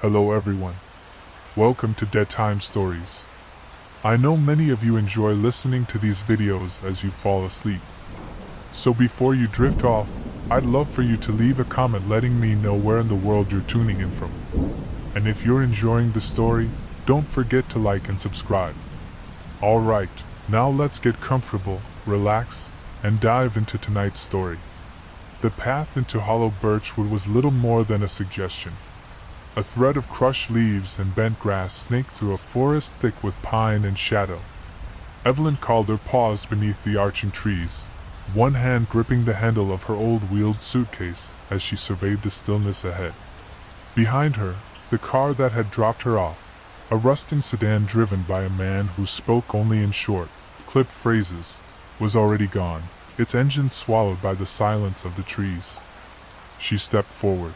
Hello everyone. Welcome to Dead Time Stories. I know many of you enjoy listening to these videos as you fall asleep. So before you drift off, I'd love for you to leave a comment letting me know where in the world you're tuning in from. And if you're enjoying the story, don't forget to like and subscribe. Alright, now let's get comfortable, relax, and dive into tonight's story. The path into Hollow Birchwood was little more than a suggestion. A thread of crushed leaves and bent grass snaked through a forest thick with pine and shadow. Evelyn Calder paused beneath the arching trees, one hand gripping the handle of her old wheeled suitcase as she surveyed the stillness ahead. Behind her, the car that had dropped her off, a rusting sedan driven by a man who spoke only in short, clipped phrases, was already gone, its engine swallowed by the silence of the trees. She stepped forward.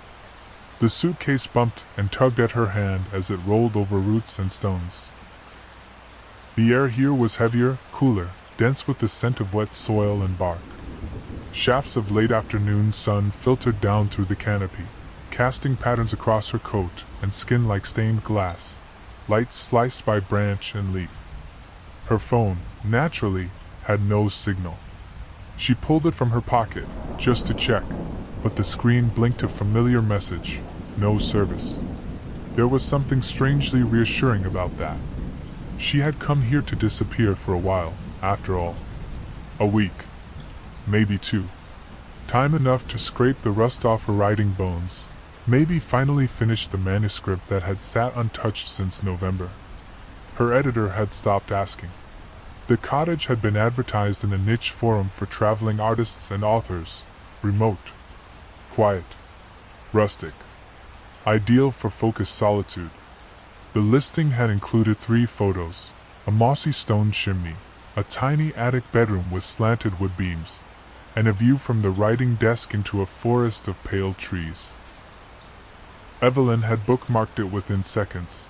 The suitcase bumped and tugged at her hand as it rolled over roots and stones. The air here was heavier, cooler, dense with the scent of wet soil and bark. Shafts of late afternoon sun filtered down through the canopy, casting patterns across her coat and skin like stained glass, light sliced by branch and leaf. Her phone, naturally, had no signal. She pulled it from her pocket, just to check, but the screen blinked a familiar message: no service. There was something strangely reassuring about that. She had come here to disappear for a while, after all. A week. Maybe two. Time enough to scrape the rust off her writing bones, maybe finally finish the manuscript that had sat untouched since November. Her editor had stopped asking. The cottage had been advertised in a niche forum for traveling artists and authors, remote, quiet, rustic, ideal for focused solitude. The listing had included 3 photos: a mossy stone chimney, a tiny attic bedroom with slanted wood beams, and a view from the writing desk into a forest of pale trees. Evelyn had bookmarked it within seconds.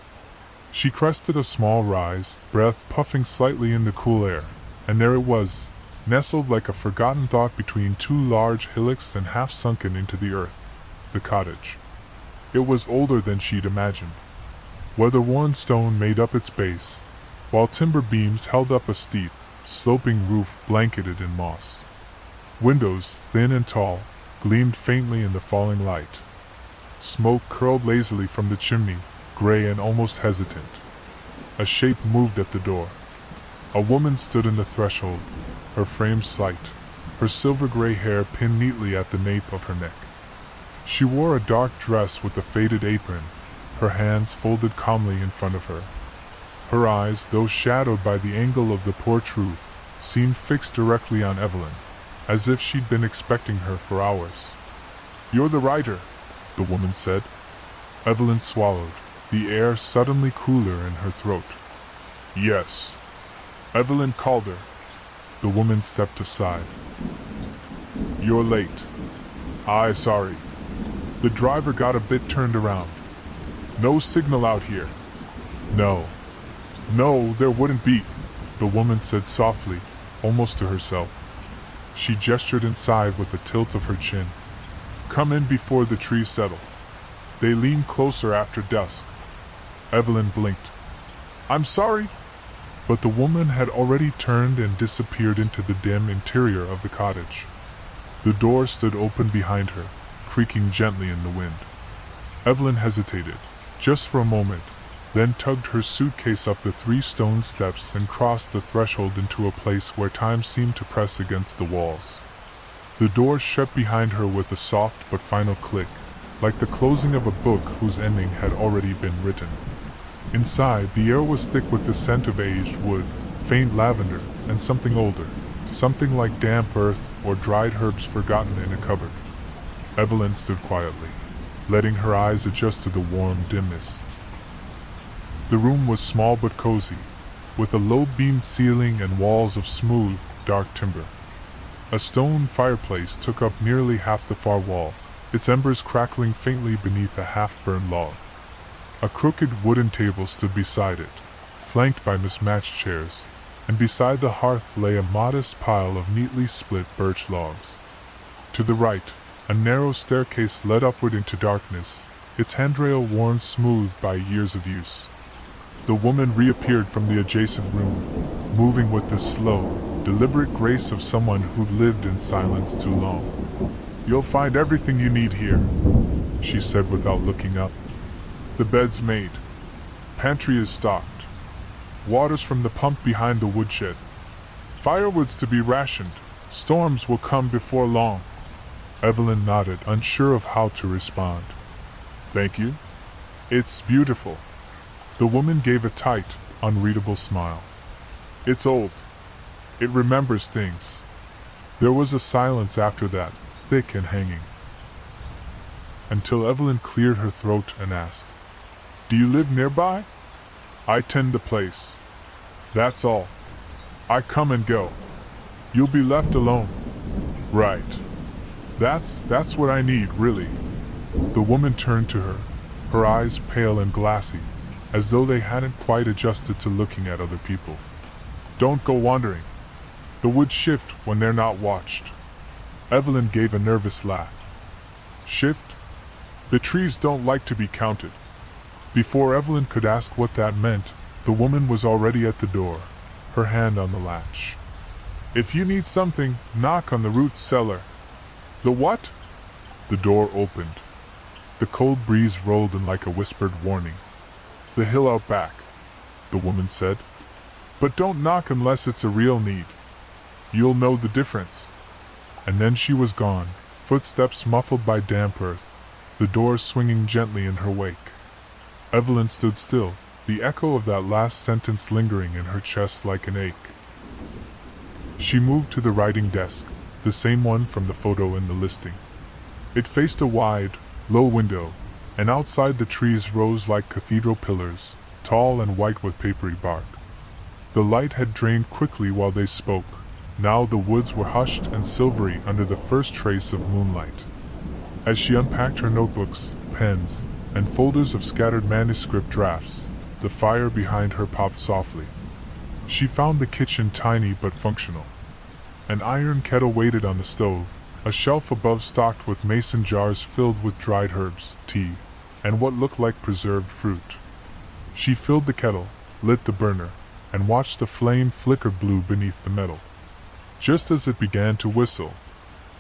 She crested a small rise, breath puffing slightly in the cool air, and there it was, nestled like a forgotten thought between 2 large hillocks and half sunken into the earth, the cottage. It was older than she'd imagined. Weather-worn stone made up its base, while timber beams held up a steep, sloping roof blanketed in moss. Windows, thin and tall, gleamed faintly in the falling light. Smoke curled lazily from the chimney, gray and almost hesitant. A shape moved at the door. A woman stood in the threshold, her frame slight, her silver-gray hair pinned neatly at the nape of her neck. She wore a dark dress with a faded apron, her hands folded calmly in front of her. Her eyes, though shadowed by the angle of the porch roof, seemed fixed directly on Evelyn, as if she'd been expecting her for hours. "You're the writer," the woman said. Evelyn swallowed, the air suddenly cooler in her throat. "Yes." Evelyn Calder. The woman stepped aside. "You're late." "Aye, sorry. The driver got a bit turned around. No signal out here." No, there wouldn't be," the woman said softly, almost to herself. She gestured inside with a tilt of her chin. "Come in before the trees settle. They lean closer after dusk." Evelyn blinked. "I'm sorry." But the woman had already turned and disappeared into the dim interior of the cottage. The door stood open behind her, creaking gently in the wind. Evelyn hesitated, just for a moment, then tugged her suitcase up the 3 stone steps and crossed the threshold into a place where time seemed to press against the walls. The door shut behind her with a soft but final click, like the closing of a book whose ending had already been written. Inside, the air was thick with the scent of aged wood, faint lavender, and something older, something like damp earth or dried herbs forgotten in a cupboard. Evelyn stood quietly, letting her eyes adjust to the warm dimness. The room was small but cozy, with a low-beamed ceiling and walls of smooth, dark timber. A stone fireplace took up nearly half the far wall, its embers crackling faintly beneath a half-burned log. A crooked wooden table stood beside it, flanked by mismatched chairs, and beside the hearth lay a modest pile of neatly split birch logs. To the right, a narrow staircase led upward into darkness, its handrail worn smooth by years of use. The woman reappeared from the adjacent room, moving with the slow, deliberate grace of someone who'd lived in silence too long. "You'll find everything you need here," she said without looking up. "The bed's made. Pantry is stocked. Water's from the pump behind the woodshed. Firewood's to be rationed. Storms will come before long." Evelyn nodded, unsure of how to respond. "Thank you. It's beautiful." The woman gave a tight, unreadable smile. "It's old. It remembers things." There was a silence after that, thick and hanging, until Evelyn cleared her throat and asked, "Do you live nearby?" "I tend the place. That's all. I come and go. You'll be left alone." "Right. That's what I need, really." The woman turned to her, her eyes pale and glassy, as though they hadn't quite adjusted to looking at other people. "Don't go wandering. The woods shift when they're not watched." Evelyn gave a nervous laugh. "Shift? The trees don't like to be counted." Before Evelyn could ask what that meant, the woman was already at the door, her hand on the latch. "If you need something, knock on the root cellar." "The what?" The door opened. The cold breeze rolled in like a whispered warning. "The hill out back," the woman said. "But don't knock unless it's a real need. You'll know the difference." And then she was gone, footsteps muffled by damp earth, the door swinging gently in her wake. Evelyn stood still, the echo of that last sentence lingering in her chest like an ache. She moved to the writing desk, the same one from the photo in the listing. It faced a wide, low window, and outside the trees rose like cathedral pillars, tall and white with papery bark. The light had drained quickly while they spoke. Now the woods were hushed and silvery under the first trace of moonlight. As she unpacked her notebooks, pens, and folders of scattered manuscript drafts, the fire behind her popped softly. She found the kitchen tiny but functional. An iron kettle waited on the stove, a shelf above stocked with mason jars filled with dried herbs, tea, and what looked like preserved fruit. She filled the kettle, lit the burner, and watched the flame flicker blue beneath the metal. Just as it began to whistle,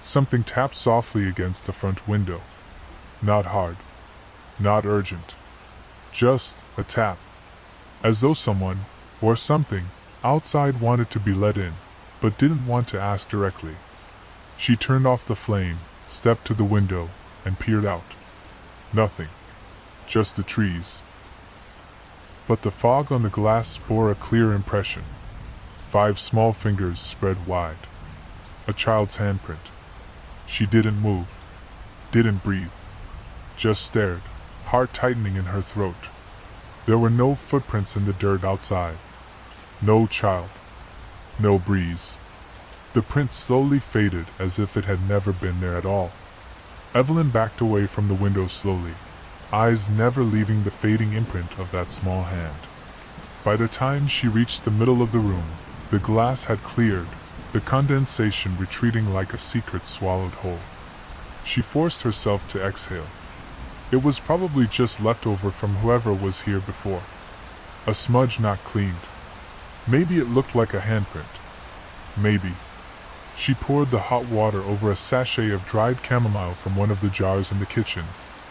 something tapped softly against the front window. Not hard, not urgent, just a tap, as though someone, or something, outside wanted to be let in, but didn't want to ask directly. She turned off the flame, stepped to the window, and peered out. Nothing, just the trees. But the fog on the glass bore a clear impression. 5 small fingers spread wide. A child's handprint. She didn't move, didn't breathe, just stared, heart tightening in her throat. There were no footprints in the dirt outside. No child. No breeze. The print slowly faded as if it had never been there at all. Evelyn backed away from the window slowly, eyes never leaving the fading imprint of that small hand. By the time she reached the middle of the room, the glass had cleared, the condensation retreating like a secret swallowed whole. She forced herself to exhale. It was probably just leftover from whoever was here before. A smudge not cleaned. Maybe it looked like a handprint. Maybe. She poured the hot water over a sachet of dried chamomile from one of the jars in the kitchen,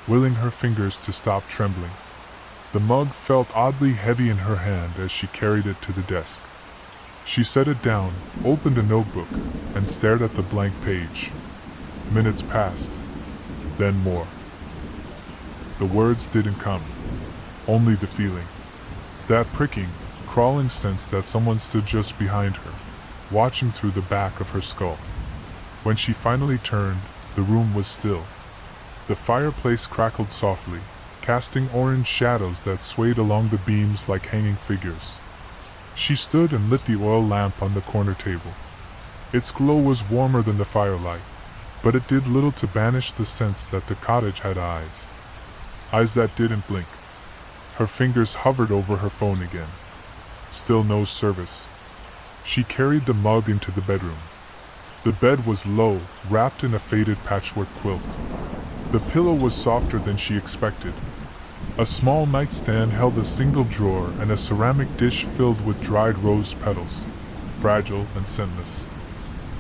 willing her fingers to stop trembling. The mug felt oddly heavy in her hand as she carried it to the desk. She set it down, opened a notebook, and stared at the blank page. Minutes passed. Then more. The words didn't come. Only the feeling. That pricking, crawling sense that someone stood just behind her, watching through the back of her skull. When she finally turned, the room was still. The fireplace crackled softly, casting orange shadows that swayed along the beams like hanging figures. She stood and lit the oil lamp on the corner table. Its glow was warmer than the firelight, but it did little to banish the sense that the cottage had eyes. Eyes that didn't blink. Her fingers hovered over her phone again. Still no service. She carried the mug into the bedroom. The bed was low, wrapped in a faded patchwork quilt. The pillow was softer than she expected. A small nightstand held a single drawer and a ceramic dish filled with dried rose petals, fragile and scentless.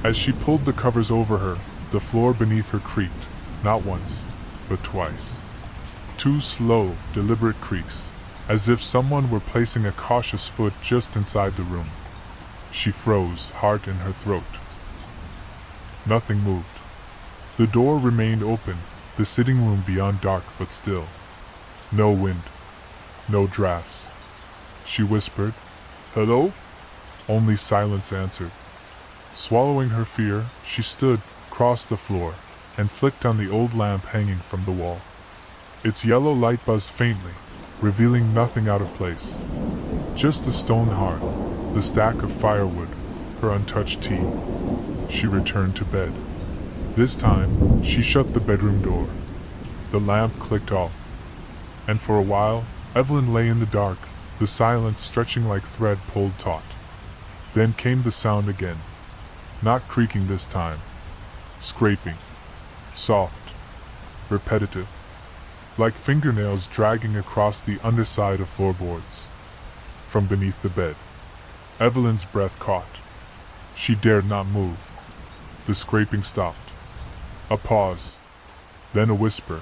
As she pulled the covers over her, the floor beneath her creaked, not once, but twice. Two slow, deliberate creaks, as if someone were placing a cautious foot just inside the room. She froze, heart in her throat. Nothing moved. The door remained open, the sitting room beyond dark but still. No wind. No drafts. She whispered, "Hello?" Only silence answered. Swallowing her fear, she stood, crossed the floor, and flicked on the old lamp hanging from the wall. Its yellow light buzzed faintly, revealing nothing out of place. Just the stone hearth, the stack of firewood, her untouched tea. She returned to bed. This time, she shut the bedroom door. The lamp clicked off. And for a while, Evelyn lay in the dark, the silence stretching like thread pulled taut. Then came the sound again. Not creaking this time. Scraping. Soft. Repetitive. Like fingernails dragging across the underside of floorboards. From beneath the bed, Evelyn's breath caught. She dared not move. The scraping stopped. A pause. Then a whisper.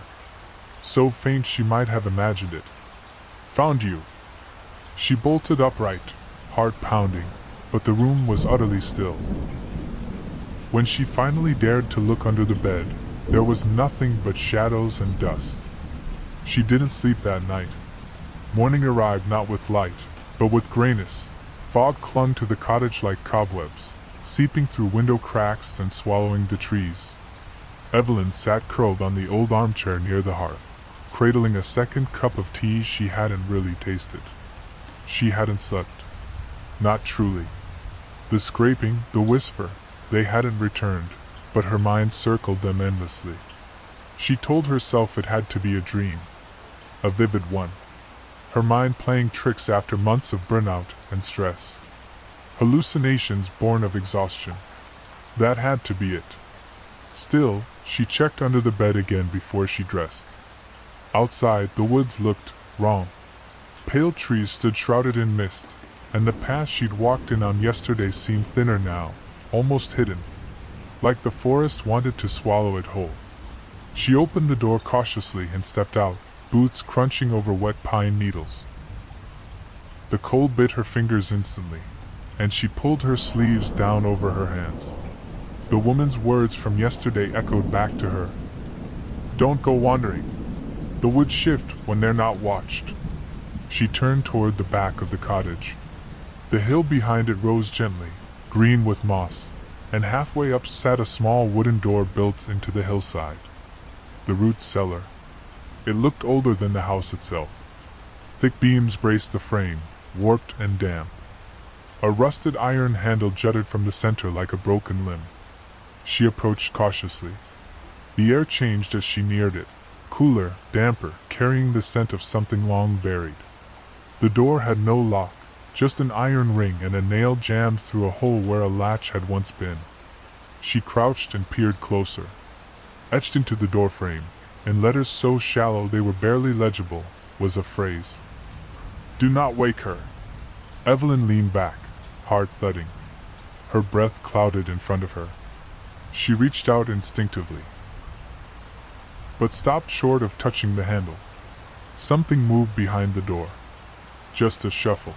So faint she might have imagined it. "Found you." She bolted upright, heart pounding, but the room was utterly still. When she finally dared to look under the bed, there was nothing but shadows and dust. She didn't sleep that night. Morning arrived not with light, but with grayness. Fog clung to the cottage like cobwebs, seeping through window cracks and swallowing the trees. Evelyn sat curled on the old armchair near the hearth, cradling a second cup of tea she hadn't really tasted. She hadn't slept. Not truly. The scraping, the whisper, they hadn't returned, but her mind circled them endlessly. She told herself it had to be a dream. A vivid one. Her mind playing tricks after months of burnout and stress. Hallucinations born of exhaustion. That had to be it. Still, she checked under the bed again before she dressed. Outside, the woods looked wrong. Pale trees stood shrouded in mist, and the path she'd walked in on yesterday seemed thinner now, almost hidden, like the forest wanted to swallow it whole. She opened the door cautiously and stepped out, boots crunching over wet pine needles. The cold bit her fingers instantly, and she pulled her sleeves down over her hands. The woman's words from yesterday echoed back to her. "Don't go wandering. The woods shift when they're not watched." She turned toward the back of the cottage. The hill behind it rose gently, green with moss, and halfway up sat a small wooden door built into the hillside. The root cellar. It looked older than the house itself. Thick beams braced the frame, warped and damp. A rusted iron handle jutted from the center like a broken limb. She approached cautiously. The air changed as she neared it, cooler, damper, carrying the scent of something long buried. The door had no lock, just an iron ring and a nail jammed through a hole where a latch had once been. She crouched and peered closer. Etched into the doorframe, in letters so shallow they were barely legible, was a phrase. "Do not wake her." Evelyn leaned back, heart thudding. Her breath clouded in front of her. She reached out instinctively, but stopped short of touching the handle. Something moved behind the door. Just a shuffle.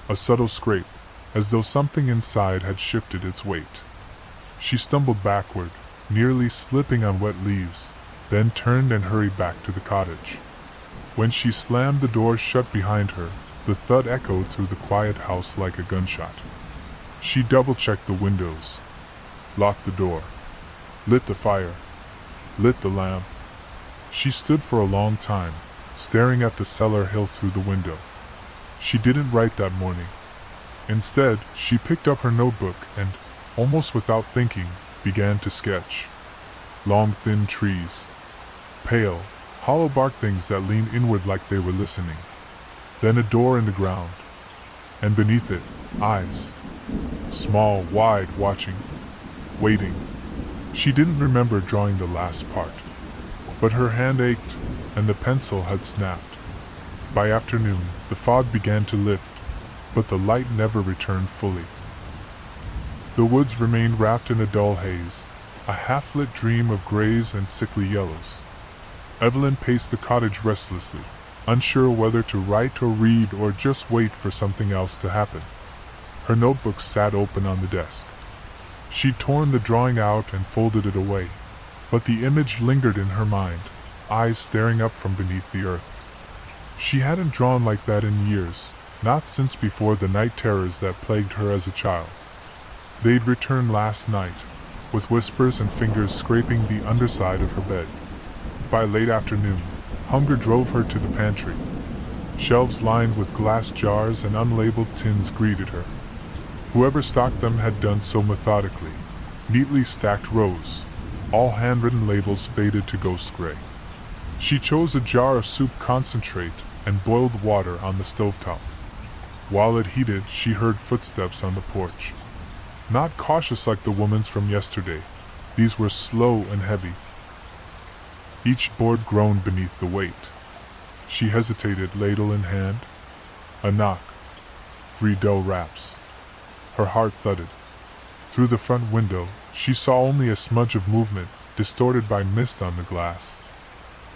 A subtle scrape, as though something inside had shifted its weight. She stumbled backward, nearly slipping on wet leaves, then turned and hurried back to the cottage. When she slammed the door shut behind her, the thud echoed through the quiet house like a gunshot. She double-checked the windows, locked the door, lit the fire, lit the lamp. She stood for a long time, staring at the cellar hill through the window. She didn't write that morning. Instead, she picked up her notebook and, almost without thinking, began to sketch. Long thin trees. Pale, hollow-barked things that leaned inward like they were listening. Then a door in the ground. And beneath it, eyes. Small, wide, watching. Waiting. She didn't remember drawing the last part. But her hand ached, and the pencil had snapped. By afternoon, the fog began to lift, but the light never returned fully. The woods remained wrapped in a dull haze, a half-lit dream of grays and sickly yellows. Evelyn paced the cottage restlessly, unsure whether to write or read or just wait for something else to happen. Her notebook sat open on the desk. She'd torn the drawing out and folded it away, but the image lingered in her mind, eyes staring up from beneath the earth. She hadn't drawn like that in years, not since before the night terrors that plagued her as a child. They'd returned last night, with whispers and fingers scraping the underside of her bed. By late afternoon, hunger drove her to the pantry. Shelves lined with glass jars and unlabeled tins greeted her. Whoever stocked them had done so methodically, neatly stacked rows, all handwritten labels faded to ghost gray. She chose a jar of soup concentrate and boiled water on the stovetop. While it heated, she heard footsteps on the porch. Not cautious like the woman's from yesterday, these were slow and heavy. Each board groaned beneath the weight. She hesitated, ladle in hand. A knock. 3 dough raps. Her heart thudded. Through the front window, she saw only a smudge of movement, distorted by mist on the glass.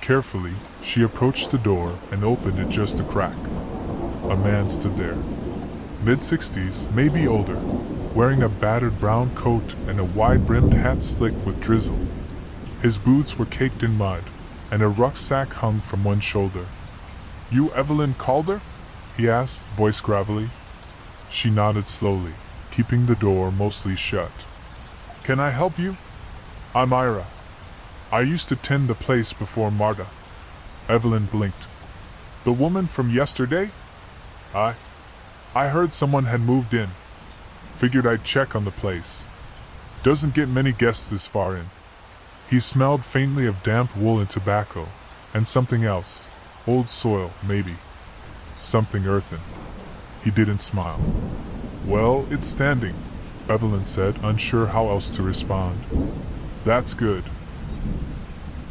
Carefully, she approached the door and opened it just a crack. A man stood there. Mid-60s, maybe older, wearing a battered brown coat and a wide-brimmed hat slick with drizzle. His boots were caked in mud, and a rucksack hung from one shoulder. "You Evelyn Calder?" he asked, voice gravelly. She nodded slowly, keeping the door mostly shut. "Can I help you? I'm Ira. I used to tend the place before Marta." Evelyn blinked. "The woman from yesterday?" I heard someone had moved in. Figured I'd check on the place. Doesn't get many guests this far in." He smelled faintly of damp wool and tobacco, and something else. Old soil, maybe. Something earthen. He didn't smile. "Well, it's standing," Evelyn said, unsure how else to respond. "That's good.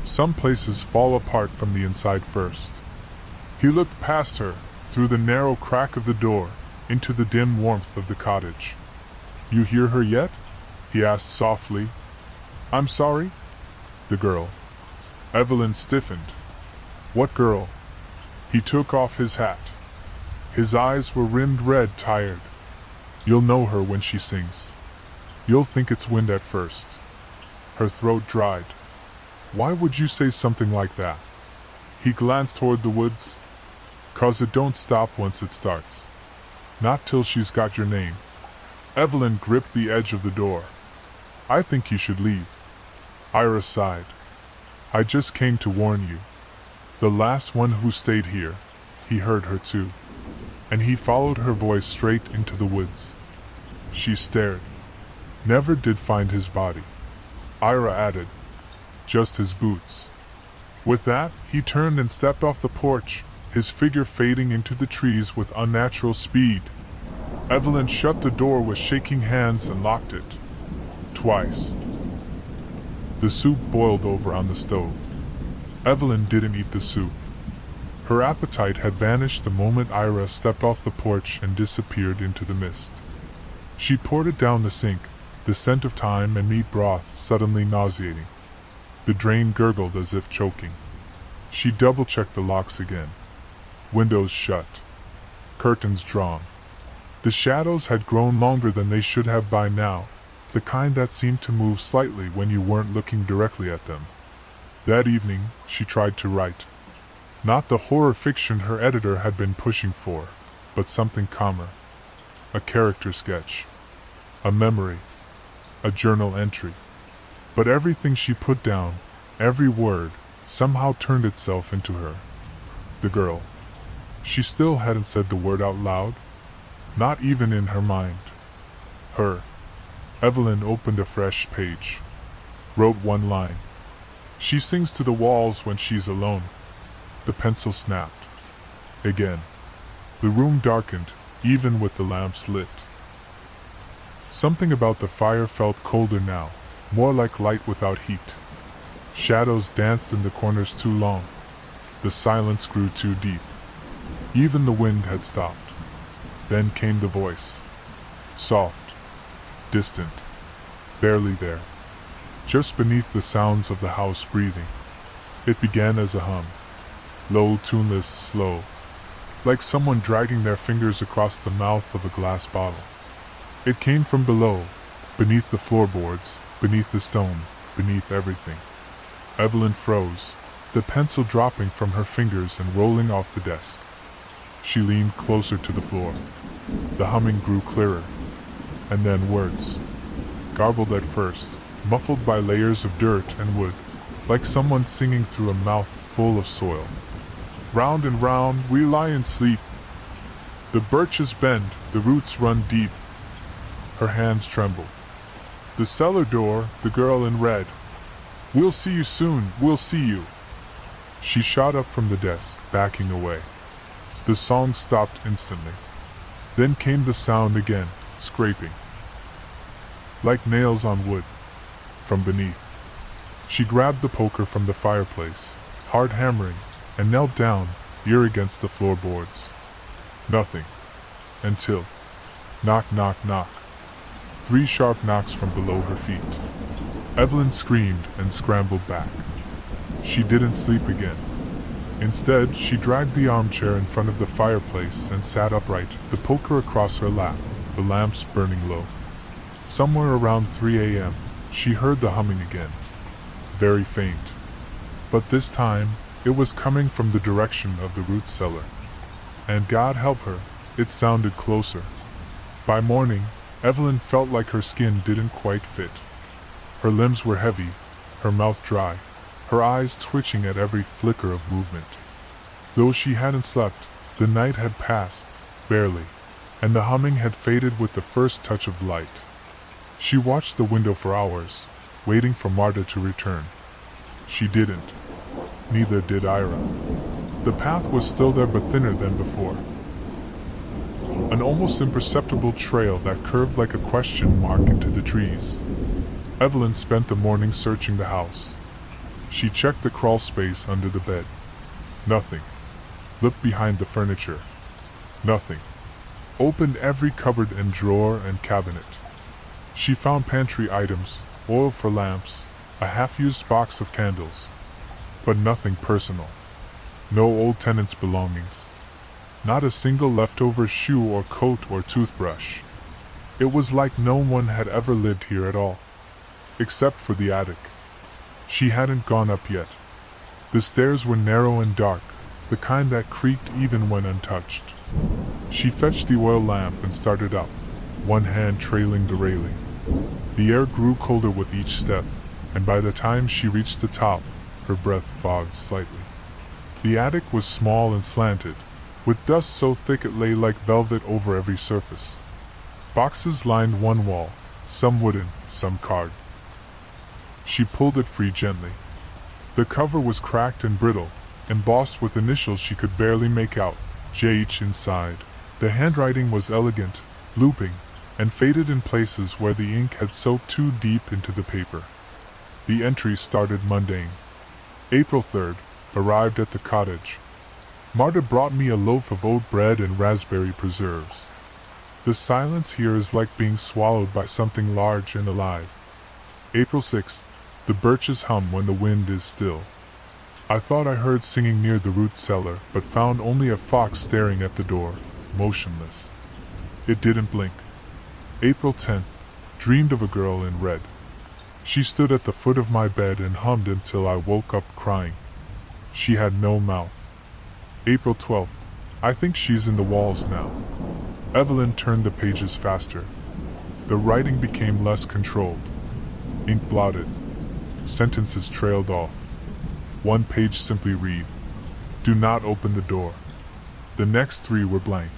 Some places fall apart from the inside first." He looked past her, through the narrow crack of the door, into the dim warmth of the cottage. "You hear her yet?" he asked softly. "I'm sorry?" "The girl." Evelyn stiffened. "What girl?" He took off his hat. His eyes were rimmed red, tired. "You'll know her when she sings. You'll think it's wind at first." Her throat dried. "Why would you say something like that?" He glanced toward the woods. "'Cause it don't stop once it starts. Not till she's got your name." Evelyn gripped the edge of the door. "I think you should leave." Ira sighed. "I just came to warn you. The last one who stayed here," he heard her too. And he followed her voice straight into the woods. She stared. "Never did find his body," Ira added. "Just his boots." With that, he turned and stepped off the porch, his figure fading into the trees with unnatural speed. Evelyn shut the door with shaking hands and locked it. Twice. The soup boiled over on the stove. Evelyn didn't eat the soup. Her appetite had vanished the moment Ira stepped off the porch and disappeared into the mist. She poured it down the sink, the scent of thyme and meat broth suddenly nauseating. The drain gurgled as if choking. She double-checked the locks again. Windows shut. Curtains drawn. The shadows had grown longer than they should have by now, the kind that seemed to move slightly when you weren't looking directly at them. That evening, she tried to write. Not the horror fiction her editor had been pushing for, but something calmer. A character sketch. A memory. A journal entry. But everything she put down, every word, somehow turned itself into her. The girl. She still hadn't said the word out loud. Not even in her mind. Her. Evelyn opened a fresh page. Wrote one line. She sings to the walls when she's alone. The pencil snapped. Again. The room darkened, even with the lamps lit. Something about the fire felt colder now, more like light without heat. Shadows danced in the corners too long. The silence grew too deep. Even the wind had stopped. Then came the voice. Soft, distant, barely there, just beneath the sounds of the house breathing. It began as a hum, low, tuneless, slow, like someone dragging their fingers across the mouth of a glass bottle. It came from below, beneath the floorboards, beneath the stone, beneath everything. Evelyn froze, the pencil dropping from her fingers and rolling off the desk. She leaned closer to the floor. The humming grew clearer, and then words, garbled at first, muffled by layers of dirt and wood, like someone singing through a mouth full of soil. Round and round we lie and sleep. The birches bend, the roots run deep. Her hands trembled. The cellar door, the girl in red. We'll see you soon, we'll see you. She shot up from the desk, backing away. The song stopped instantly. Then came the sound again, scraping, like nails on wood, from beneath. She grabbed the poker from the fireplace, hard hammering, and knelt down, ear against the floorboards. Nothing. Until, knock, knock, knock. 3 sharp knocks from below her feet. Evelyn screamed and scrambled back. She didn't sleep again. Instead, she dragged the armchair in front of the fireplace and sat upright, the poker across her lap, the lamps burning low. Somewhere around 3 a.m., she heard the humming again. Very faint. But this time, it was coming from the direction of the root cellar. And God help her, it sounded closer. By morning, Evelyn felt like her skin didn't quite fit. Her limbs were heavy, her mouth dry, her eyes twitching at every flicker of movement. Though she hadn't slept, the night had passed, barely, and the humming had faded with the first touch of light. She watched the window for hours, waiting for Marta to return. She didn't. Neither did Ira. The path was still there but thinner than before. An almost imperceptible trail that curved like a question mark into the trees. Evelyn spent the morning searching the house. She checked the crawl space under the bed. Nothing. Looked behind the furniture. Nothing. Opened every cupboard and drawer and cabinet. She found pantry items, oil for lamps, a half-used box of candles. But nothing personal. No old tenant's belongings. Not a single leftover shoe or coat or toothbrush. It was like no one had ever lived here at all. Except for the attic. She hadn't gone up yet. The stairs were narrow and dark, the kind that creaked even when untouched. She fetched the oil lamp and started up, one hand trailing the railing. The air grew colder with each step, and by the time she reached the top, her breath fogged slightly. The attic was small and slanted, with dust so thick it lay like velvet over every surface. Boxes lined one wall, some wooden, some carved. She pulled it free gently. The cover was cracked and brittle, embossed with initials she could barely make out, JH inside. The handwriting was elegant, looping, and faded in places where the ink had soaked too deep into the paper. The entries started mundane. April 3rd, arrived at the cottage. Marta brought me a loaf of oat bread and raspberry preserves. The silence here is like being swallowed by something large and alive. April 6th, the birches hum when the wind is still. I thought I heard singing near the root cellar, but found only a fox staring at the door, motionless. It didn't blink. April 10th, dreamed of a girl in red. She stood at the foot of my bed and hummed until I woke up crying. She had no mouth. April 12th, I think she's in the walls now. Evelyn turned the pages faster. The writing became less controlled. Ink blotted. Sentences trailed off. One page simply read, "Do not open the door." The next 3 were blank.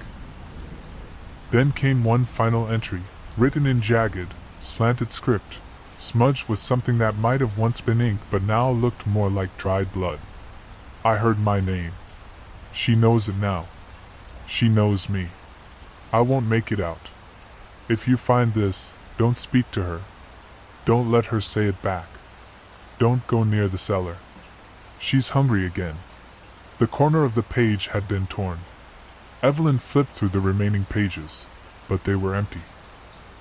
Then came one final entry, written in jagged, slanted script, smudged with something that might have once been ink but now looked more like dried blood. I heard my name. She knows it now. She knows me. I won't make it out. If you find this, don't speak to her. Don't let her say it back. Don't go near the cellar. She's hungry again. The corner of the page had been torn. Evelyn flipped through the remaining pages, but they were empty.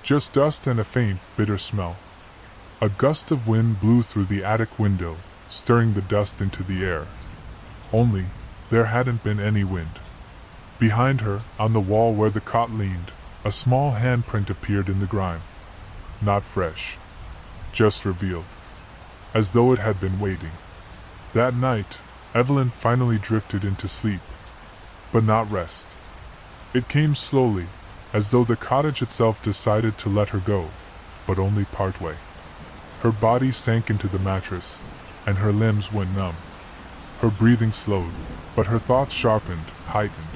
Just dust and a faint, bitter smell. A gust of wind blew through the attic window, stirring the dust into the air. Only, there hadn't been any wind. Behind her, on the wall where the cot leaned, a small handprint appeared in the grime. Not fresh. Just revealed. As though it had been waiting. That night, Evelyn finally drifted into sleep. But not rest. It came slowly, as though the cottage itself decided to let her go, but only partway. Her body sank into the mattress, and her limbs went numb. Her breathing slowed, but her thoughts sharpened, heightened.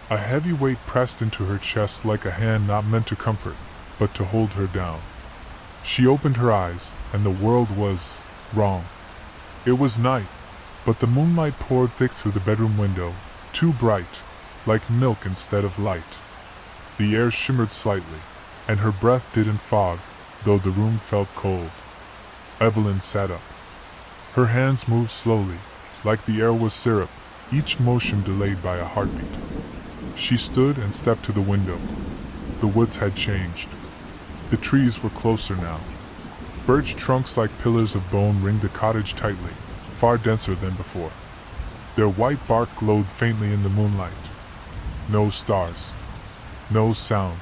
A heavy weight pressed into her chest like a hand not meant to comfort, but to hold her down. She opened her eyes, and the world was wrong. It was night, but the moonlight poured thick through the bedroom window, too bright, like milk instead of light. The air shimmered slightly, and her breath didn't fog, though the room felt cold. Evelyn sat up. Her hands moved slowly, like the air was syrup, each motion delayed by a heartbeat. She stood and stepped to the window. The woods had changed. The trees were closer now. Birch trunks like pillars of bone ringed the cottage tightly, far denser than before. Their white bark glowed faintly in the moonlight. No stars. No sound.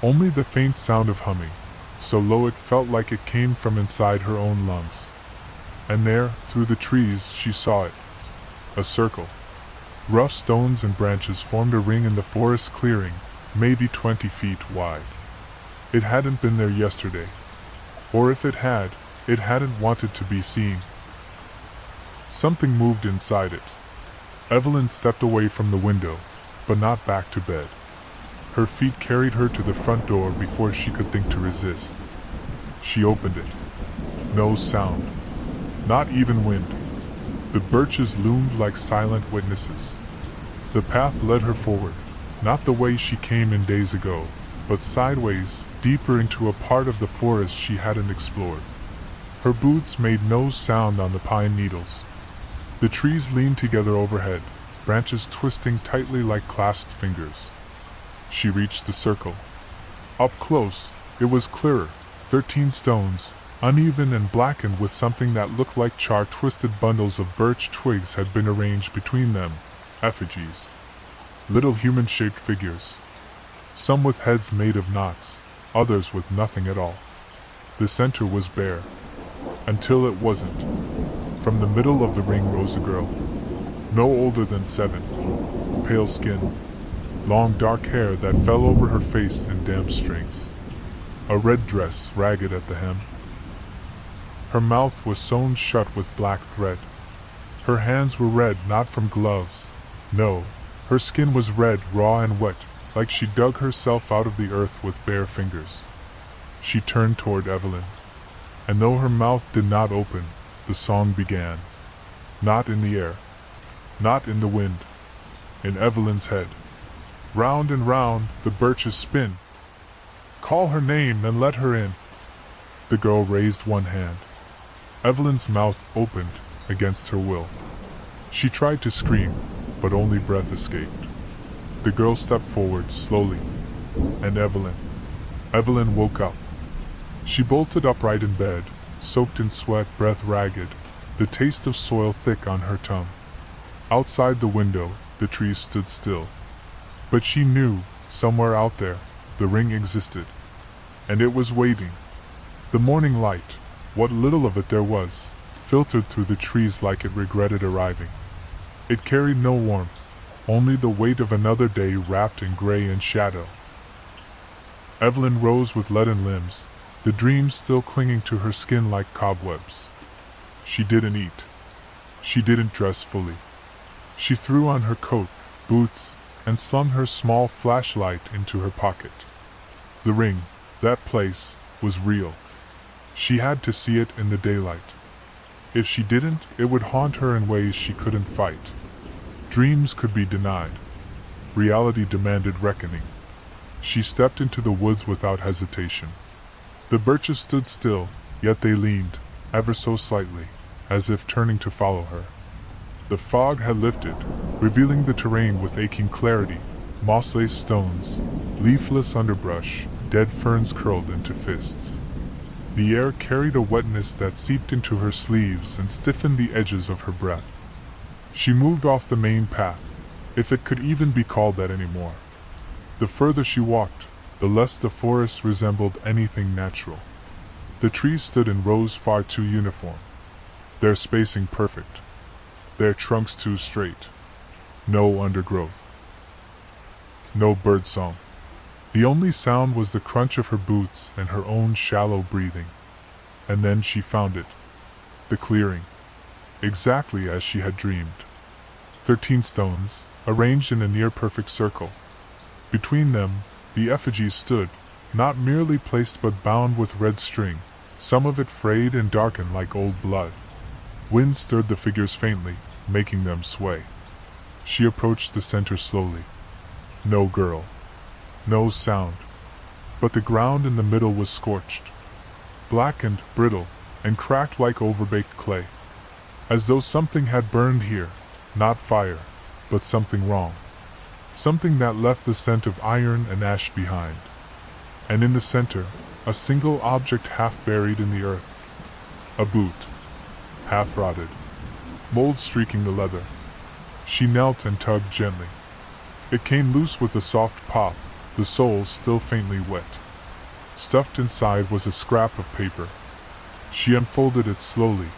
Only the faint sound of humming, so low it felt like it came from inside her own lungs. And there, through the trees, she saw it. A circle. Rough stones and branches formed a ring in the forest clearing, maybe 20 feet wide. It hadn't been there yesterday. Or if it had, it hadn't wanted to be seen. Something moved inside it. Evelyn stepped away from the window, but not back to bed. Her feet carried her to the front door before she could think to resist. She opened it. No sound. Not even wind. The birches loomed like silent witnesses. The path led her forward, not the way she came in days ago, but sideways, deeper into a part of the forest she hadn't explored. Her boots made no sound on the pine needles. The trees leaned together overhead, branches twisting tightly like clasped fingers. She reached the circle. Up close, it was clearer. 13 stones, uneven and blackened with something that looked like charred twisted bundles of birch twigs had been arranged between them. Effigies. Little human-shaped figures. Some with heads made of knots, others with nothing at all. The center was bare. Until it wasn't. From the middle of the ring rose a girl. No older than 7. Pale skin. Long dark hair that fell over her face in damp strings. A red dress ragged at the hem. Her mouth was sewn shut with black thread. Her hands were red not from gloves. No, her skin was red, raw and wet, like she dug herself out of the earth with bare fingers. She turned toward Evelyn. And though her mouth did not open, the song began. Not in the air. Not in the wind. In Evelyn's head. Round and round the birches spin. Call her name and let her in. The girl raised one hand. Evelyn's mouth opened against her will. She tried to scream, but only breath escaped. The girl stepped forward slowly. And Evelyn woke up. She bolted upright in bed, soaked in sweat, breath ragged, the taste of soil thick on her tongue. Outside the window, the trees stood still. But she knew, somewhere out there, the ring existed. And it was waiting. The morning light, what little of it there was, filtered through the trees like it regretted arriving. It carried no warmth, only the weight of another day wrapped in gray and shadow. Evelyn rose with leaden limbs, the dreams still clinging to her skin like cobwebs. She didn't eat. She didn't dress fully. She threw on her coat, boots, and slung her small flashlight into her pocket. The ring, that place, was real. She had to see it in the daylight. If she didn't, it would haunt her in ways she couldn't fight. Dreams could be denied. Reality demanded reckoning. She stepped into the woods without hesitation. The birches stood still, yet they leaned, ever so slightly, as if turning to follow her. The fog had lifted, revealing the terrain with aching clarity: moss-laced stones, leafless underbrush, dead ferns curled into fists. The air carried a wetness that seeped into her sleeves and stiffened the edges of her breath. She moved off the main path, if it could even be called that anymore. The further she walked, the less the forest resembled anything natural. The trees stood in rows far too uniform, their spacing perfect, their trunks too straight. No undergrowth, no birdsong. The only sound was the crunch of her boots and her own shallow breathing. And then she found it. The clearing. Exactly as she had dreamed. 13 stones, arranged in a near-perfect circle. Between them, the effigies stood, not merely placed but bound with red string, some of it frayed and darkened like old blood. Wind stirred the figures faintly, making them sway. She approached the center slowly. No girl. No sound. But the ground in the middle was scorched. Blackened, brittle, and cracked like overbaked clay. As though something had burned here, not fire, but something wrong. Something that left the scent of iron and ash behind. And in the center, a single object half buried in the earth. A boot. Half rotted. Mold streaking the leather. She knelt and tugged gently. It came loose with a soft pop, the sole still faintly wet. Stuffed inside was a scrap of paper. She unfolded it slowly,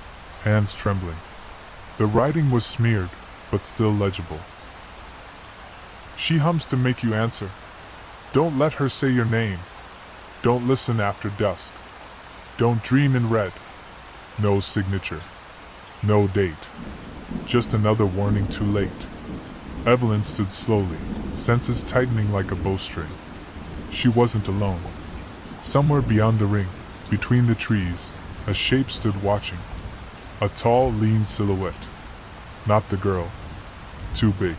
hands trembling. The writing was smeared, but still legible. She hums to make you answer. Don't let her say your name. Don't listen after dusk. Don't dream in red. No signature. No date. Just another warning too late. Evelyn stood slowly, senses tightening like a bowstring. She wasn't alone. Somewhere beyond the ring, between the trees, a shape stood watching. A tall, lean silhouette. Not the girl. Too big.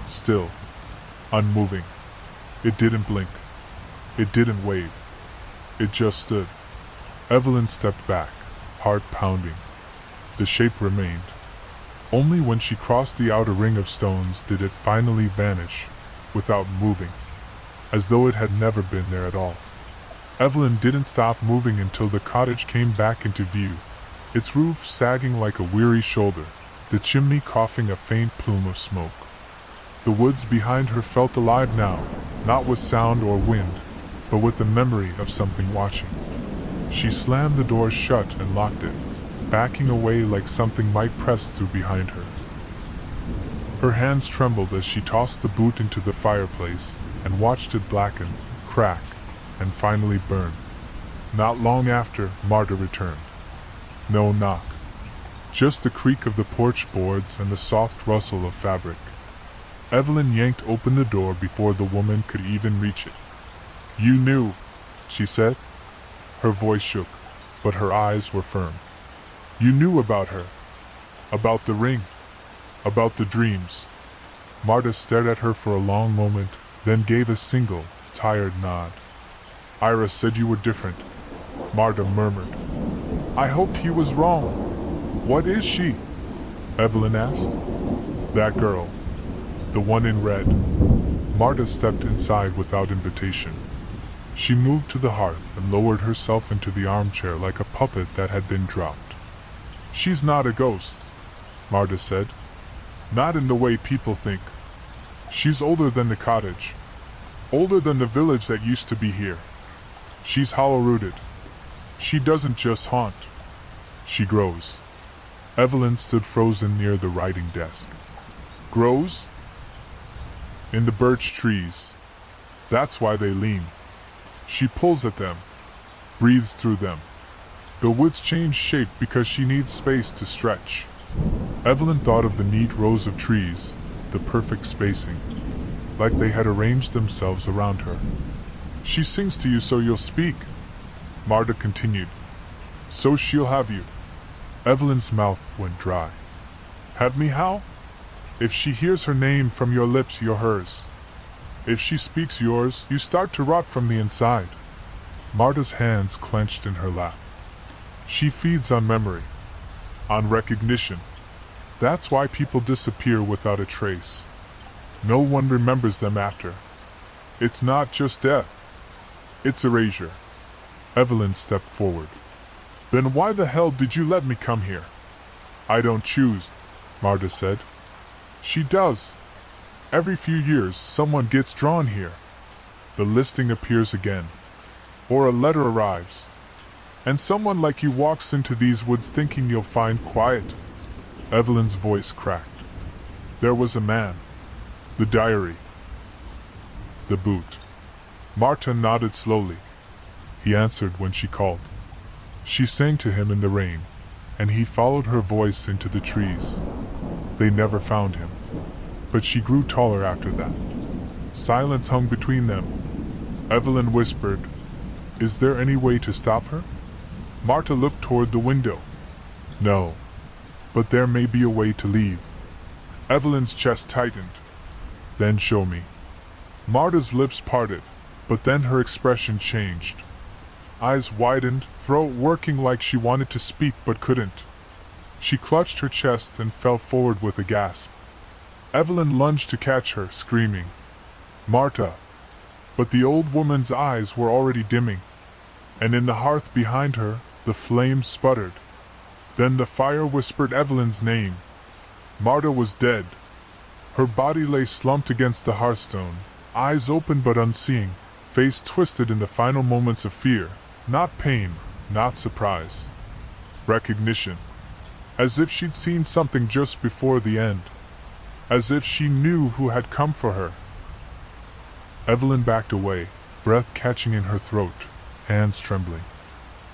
Still. Unmoving. It didn't blink. It didn't wave. It just stood. Evelyn stepped back, heart pounding. The shape remained. Only when she crossed the outer ring of stones did it finally vanish, without moving, as though it had never been there at all. Evelyn didn't stop moving until the cottage came back into view, its roof sagging like a weary shoulder, the chimney coughing a faint plume of smoke. The woods behind her felt alive now, not with sound or wind, but with the memory of something watching. She slammed the door shut and locked it, backing away like something might press through behind her. Her hands trembled as she tossed the boot into the fireplace and watched it blacken, crack, and finally burn. Not long after, Marta returned. No knock. Just the creak of the porch boards and the soft rustle of fabric. Evelyn yanked open the door before the woman could even reach it. "You knew," she said. Her voice shook, but her eyes were firm. "You knew about her. About the ring. About the dreams." Marta stared at her for a long moment, then gave a single, tired nod. "Ira said you were different," Marta murmured. "I hoped he was wrong. What is she?" Evelyn asked. "That girl. The one in red." Marta stepped inside without invitation. She moved to the hearth and lowered herself into the armchair like a puppet that had been dropped. "She's not a ghost," Marta said. "Not in the way people think. She's older than the cottage. Older than the village that used to be here. She's hollow-rooted. She doesn't just haunt. She grows." Evelyn stood frozen near the writing desk. "Grows?" "In the birch trees. That's why they lean. She pulls at them, breathes through them. The woods change shape because she needs space to stretch." Evelyn thought of the neat rows of trees, the perfect spacing, like they had arranged themselves around her. "She sings to you so you'll speak," Marta continued. "So she'll have you." Evelyn's mouth went dry. "Have me how?" "If she hears her name from your lips, you're hers. If she speaks yours, you start to rot from the inside." Marta's hands clenched in her lap. She feeds on memory, on recognition. That's why people disappear without a trace. No one remembers them after. It's not just death. It's erasure. Evelyn stepped forward. Then why the hell did you let me come here? I don't choose, Marta said. She does. Every few years, someone gets drawn here. The listing appears again. Or a letter arrives. And someone like you walks into these woods thinking you'll find quiet. Evelyn's voice cracked. There was a man. The diary. The boot. Marta nodded slowly. He answered when she called. She sang to him in the rain, and he followed her voice into the trees. They never found him. But she grew taller after that. Silence hung between them. Evelyn whispered, Is there any way to stop her? Marta looked toward the window. No. But there may be a way to leave. Evelyn's chest tightened. Then show me. Marta's lips parted, but then her expression changed. Eyes widened, throat working like she wanted to speak but couldn't. She clutched her chest and fell forward with a gasp. Evelyn lunged to catch her, screaming, Marta! But the old woman's eyes were already dimming, and in the hearth behind her, the flames sputtered. Then the fire whispered Evelyn's name. Marta was dead. Her body lay slumped against the hearthstone, eyes open but unseeing, face twisted in the final moments of fear, not pain, not surprise. Recognition. As if she'd seen something just before the end. As if she knew who had come for her. Evelyn backed away, breath catching in her throat, hands trembling.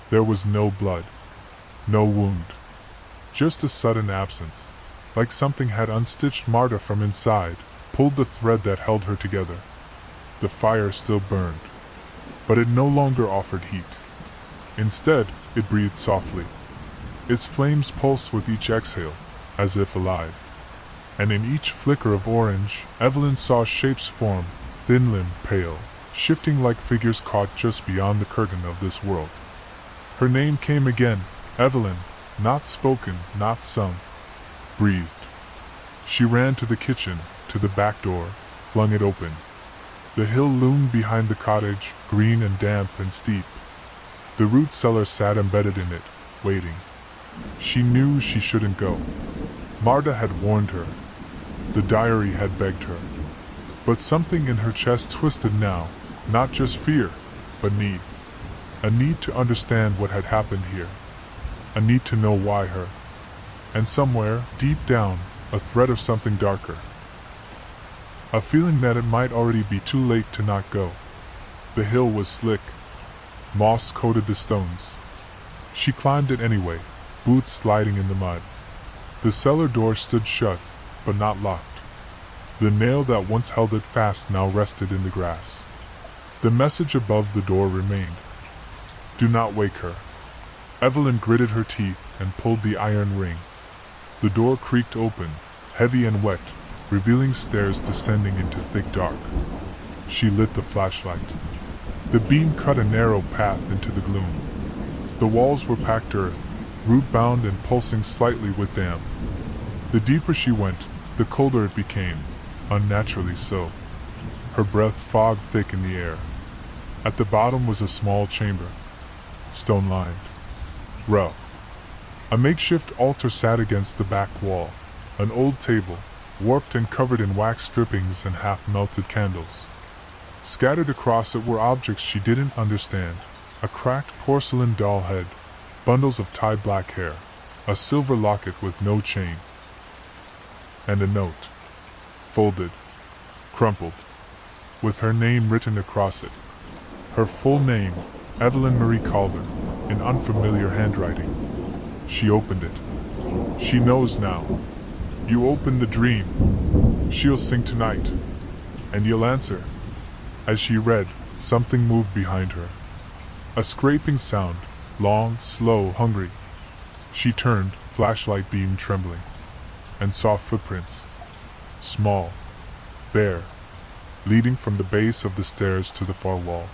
There was no blood. No wound. Just a sudden absence. Like something had unstitched Marta from inside, pulled the thread that held her together. The fire still burned. But it no longer offered heat. Instead, it breathed softly. Its flames pulsed with each exhale, as if alive. And in each flicker of orange, Evelyn saw shapes form, thin-limbed, pale, shifting like figures caught just beyond the curtain of this world. Her name came again, Evelyn, not spoken, not sung. Breathed. She ran to the kitchen, to the back door, flung it open. The hill loomed behind the cottage, green and damp and steep. The root cellar sat embedded in it, waiting. She knew she shouldn't go. Marta had warned her. The diary had begged her. But something in her chest twisted now, not just fear, but need. A need to understand what had happened here. A need to know why her. And somewhere, deep down, a thread of something darker. A feeling that it might already be too late to not go. The hill was slick. Moss coated the stones. She climbed it anyway, boots sliding in the mud. The cellar door stood shut, but not locked. The nail that once held it fast now rested in the grass. The message above the door remained. Do not wake her. Evelyn gritted her teeth and pulled the iron ring. The door creaked open, heavy and wet, revealing stairs descending into thick dark. She lit the flashlight. The beam cut a narrow path into the gloom. The walls were packed earth, root-bound and pulsing slightly with damp. The deeper she went, the colder it became, unnaturally so. Her breath fogged thick in the air. At the bottom was a small chamber, stone-lined, rough. A makeshift altar sat against the back wall, an old table, warped and covered in wax strippings and half-melted candles. Scattered across it were objects she didn't understand, a cracked porcelain doll head, bundles of tied black hair, a silver locket with no chain, and a note, folded, crumpled, with her name written across it. Her full name, Evelyn Marie Calder, in unfamiliar handwriting. She opened it. She knows now. You opened the dream. She'll sing tonight. And you'll answer. As she read, something moved behind her. A scraping sound, long, slow, hungry. She turned, flashlight beam trembling, and saw footprints. Small, bare, leading from the base of the stairs to the far wall,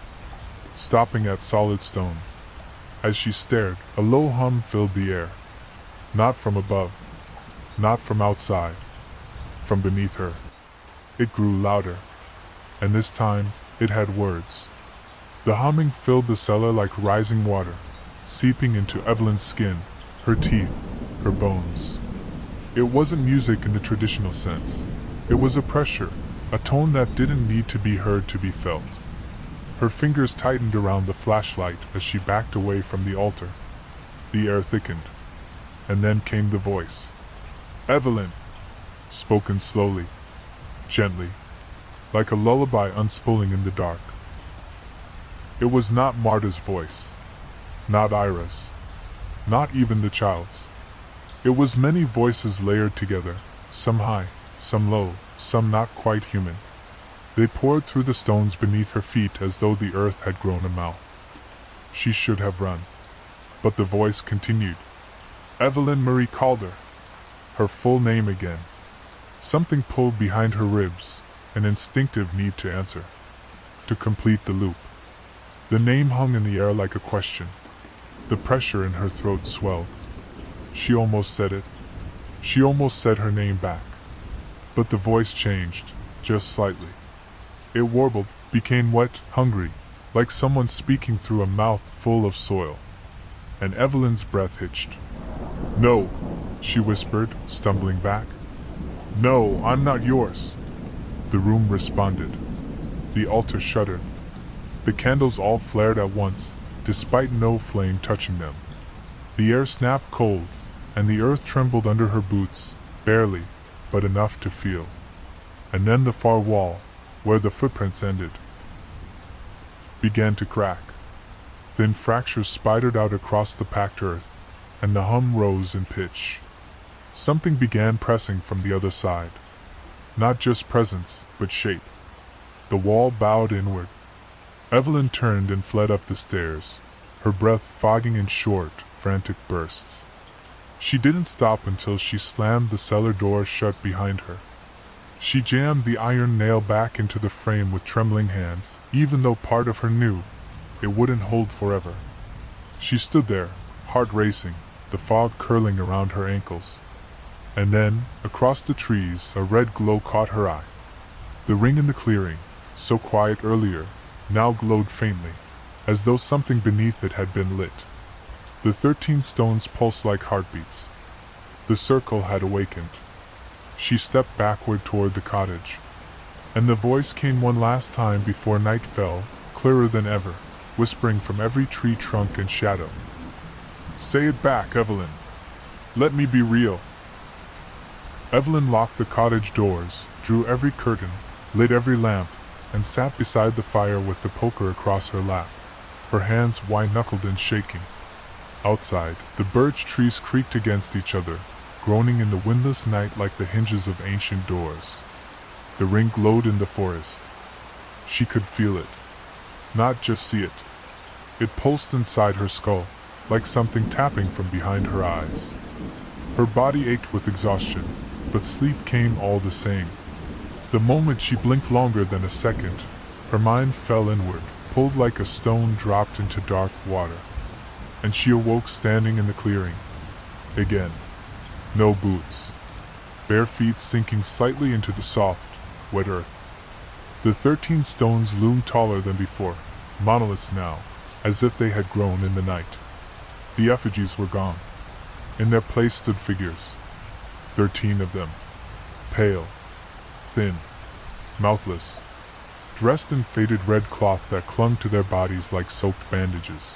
stopping at solid stone. As she stared, a low hum filled the air. Not from above, not from outside, from beneath her. It grew louder, and this time it had words. The humming filled the cellar like rising water, seeping into Evelyn's skin, her teeth, her bones. It wasn't music in the traditional sense. It was a pressure, a tone that didn't need to be heard to be felt. Her fingers tightened around the flashlight as she backed away from the altar. The air thickened, and then came the voice. Evelyn! Spoken slowly, gently, like a lullaby unspooling in the dark. It was not Marta's voice, not Ira's, not even the child's. It was many voices layered together, some high, some low, some not quite human. They poured through the stones beneath her feet as though the earth had grown a mouth. She should have run. But the voice continued. Evelyn Marie Calder. Her full name again. Something pulled behind her ribs, an instinctive need to answer. To complete the loop. The name hung in the air like a question. The pressure in her throat swelled. She almost said it. She almost said her name back. But the voice changed, just slightly. It warbled, became wet, hungry, like someone speaking through a mouth full of soil. And Evelyn's breath hitched. No, she whispered, stumbling back. No, I'm not yours. The room responded. The altar shuddered. The candles all flared at once, despite no flame touching them. The air snapped cold, and the earth trembled under her boots, barely, but enough to feel. And then the far wall, where the footprints ended, began to crack. Thin fractures spidered out across the packed earth, and the hum rose in pitch. Something began pressing from the other side. Not just presence, but shape. The wall bowed inward. Evelyn turned and fled up the stairs, her breath fogging in short, frantic bursts. She didn't stop until she slammed the cellar door shut behind her. She jammed the iron nail back into the frame with trembling hands, even though part of her knew it wouldn't hold forever. She stood there, heart racing, the fog curling around her ankles. And then, across the trees, a red glow caught her eye. The ring in the clearing, so quiet earlier, now glowed faintly, as though something beneath it had been lit. The 13 stones pulsed like heartbeats. The circle had awakened. She stepped backward toward the cottage. And the voice came one last time before night fell, clearer than ever, whispering from every tree trunk and shadow. Say it back, Evelyn. Let me be real. Evelyn locked the cottage doors, drew every curtain, lit every lamp, and sat beside the fire with the poker across her lap, her hands white-knuckled and shaking. Outside, the birch trees creaked against each other, groaning in the windless night like the hinges of ancient doors. The ring glowed in the forest. She could feel it, not just see it. It pulsed inside her skull, like something tapping from behind her eyes. Her body ached with exhaustion, but sleep came all the same. The moment she blinked longer than a second, her mind fell inward, pulled like a stone dropped into dark water. And she awoke standing in the clearing. Again. No boots. Bare feet sinking slightly into the soft, wet earth. The 13 stones loomed taller than before, monoliths now, as if they had grown in the night. The effigies were gone. In their place stood figures. 13 of them. Pale. Thin. Mouthless. Dressed in faded red cloth that clung to their bodies like soaked bandages.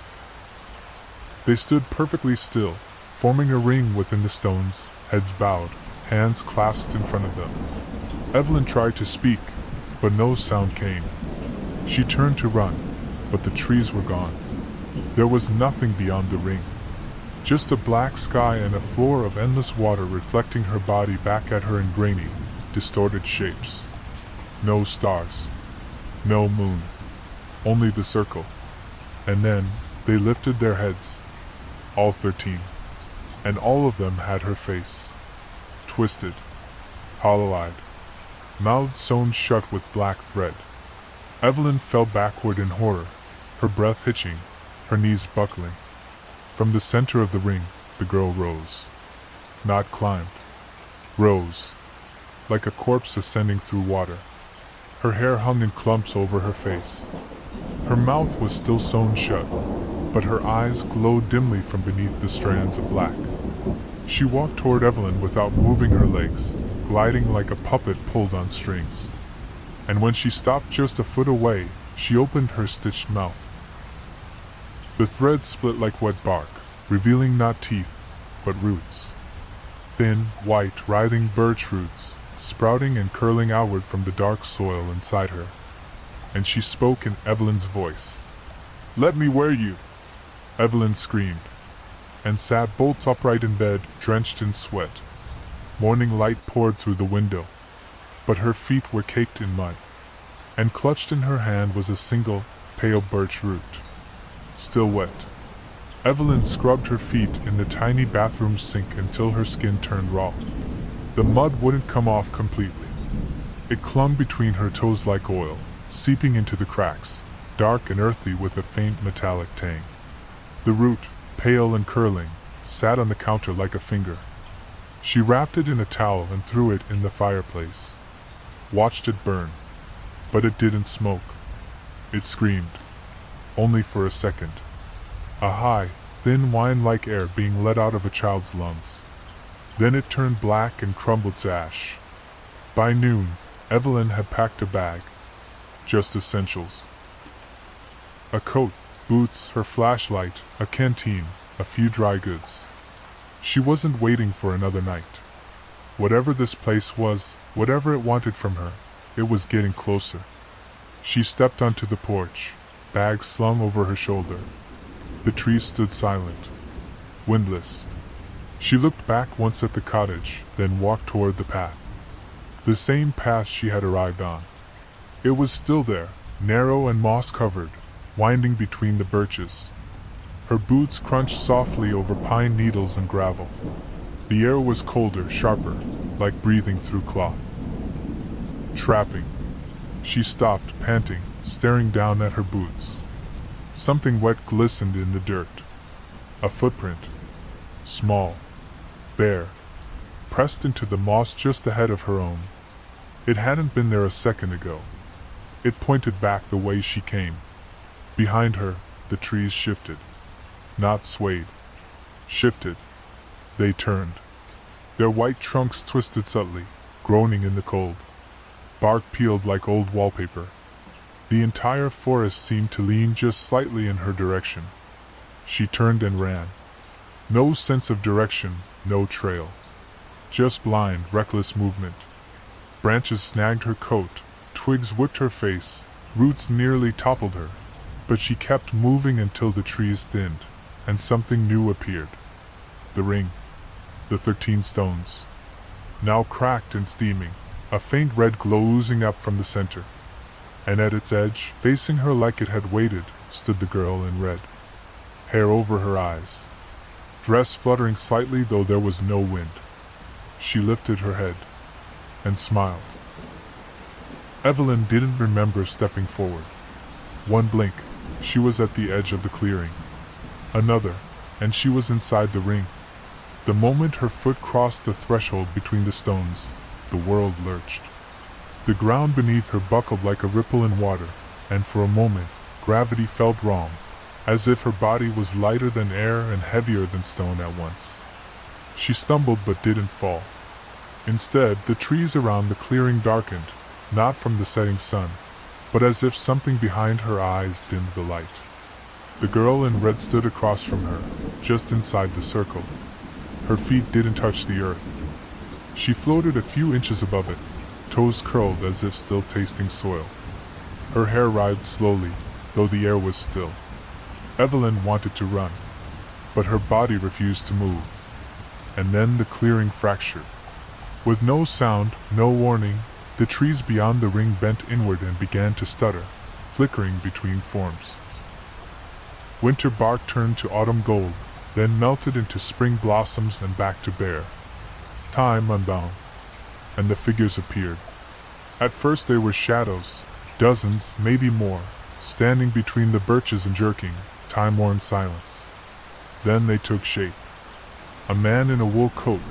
They stood perfectly still, forming a ring within the stones, heads bowed, hands clasped in front of them. Evelyn tried to speak, but no sound came. She turned to run, but the trees were gone. There was nothing beyond the ring. Just a black sky and a floor of endless water reflecting her body back at her in grainy, distorted shapes. No stars. No moon. Only the circle. And then, they lifted their heads. All 13. And all of them had her face. Twisted. Hollow-eyed. Mouths sewn shut with black thread. Evelyn fell backward in horror, her breath hitching, her knees buckling. From the center of the ring, the girl rose. Not climbed. Rose. Like a corpse ascending through water. Her hair hung in clumps over her face. Her mouth was still sewn shut, but her eyes glowed dimly from beneath the strands of black. She walked toward Evelyn without moving her legs, gliding like a puppet pulled on strings. And when she stopped just a foot away, she opened her stitched mouth. The threads split like wet bark, revealing not teeth, but roots. Thin, white, writhing birch roots, sprouting and curling outward from the dark soil inside her. And she spoke in Evelyn's voice. "Let me wear you!" Evelyn screamed, and sat bolt upright in bed, drenched in sweat. Morning light poured through the window, but her feet were caked in mud, and clutched in her hand was a single, pale birch root. Still wet. Evelyn scrubbed her feet in the tiny bathroom sink until her skin turned raw. The mud wouldn't come off completely. It clung between her toes like oil, seeping into the cracks, dark and earthy with a faint metallic tang. The root, pale and curling, sat on the counter like a finger. She wrapped it in a towel and threw it in the fireplace. Watched it burn. But it didn't smoke. It screamed. Only for a second. A high, thin whine-like air being let out of a child's lungs. Then it turned black and crumbled to ash. By noon, Evelyn had packed a bag. Just essentials. A coat, boots, her flashlight, a canteen, a few dry goods. She wasn't waiting for another night. Whatever this place was, whatever it wanted from her, it was getting closer. She stepped onto the porch, bag slung over her shoulder. The trees stood silent, windless. She looked back once at the cottage, then walked toward the path. The same path she had arrived on. It was still there, narrow and moss-covered, winding between the birches. Her boots crunched softly over pine needles and gravel. The air was colder, sharper, like breathing through cloth. Trapping. She stopped, panting, staring down at her boots. Something wet glistened in the dirt. A footprint. Small. Bare. Pressed into the moss just ahead of her own. It hadn't been there a second ago. It pointed back the way she came. Behind her, the trees shifted. Not swayed. Shifted. They turned. Their white trunks twisted subtly, groaning in the cold. Bark peeled like old wallpaper. The entire forest seemed to lean just slightly in her direction. She turned and ran. No sense of direction, no trail. Just blind, reckless movement. Branches snagged her coat, twigs whipped her face, roots nearly toppled her. But she kept moving until the trees thinned, and something new appeared. The ring. The 13 stones. Now cracked and steaming, a faint red glow oozing up from the center. And at its edge, facing her like it had waited, stood the girl in red. Hair over her eyes. Dress fluttering slightly though there was no wind. She lifted her head and smiled. Evelyn didn't remember stepping forward. One blink, she was at the edge of the clearing. Another, and she was inside the ring. The moment her foot crossed the threshold between the stones, the world lurched. The ground beneath her buckled like a ripple in water, and for a moment, gravity felt wrong, as if her body was lighter than air and heavier than stone at once. She stumbled but didn't fall. Instead, the trees around the clearing darkened, not from the setting sun, but as if something behind her eyes dimmed the light. The girl in red stood across from her, just inside the circle. Her feet didn't touch the earth. She floated a few inches above it, toes curled as if still tasting soil. Her hair writhed slowly, though the air was still. Evelyn wanted to run, but her body refused to move. And then the clearing fractured. With no sound, no warning, the trees beyond the ring bent inward and began to stutter, flickering between forms. Winter bark turned to autumn gold, then melted into spring blossoms and back to bare. Time unbound. And the figures appeared. At first they were shadows, dozens, maybe more, standing between the birches and jerking, time-worn silence. Then they took shape. A man in a wool coat,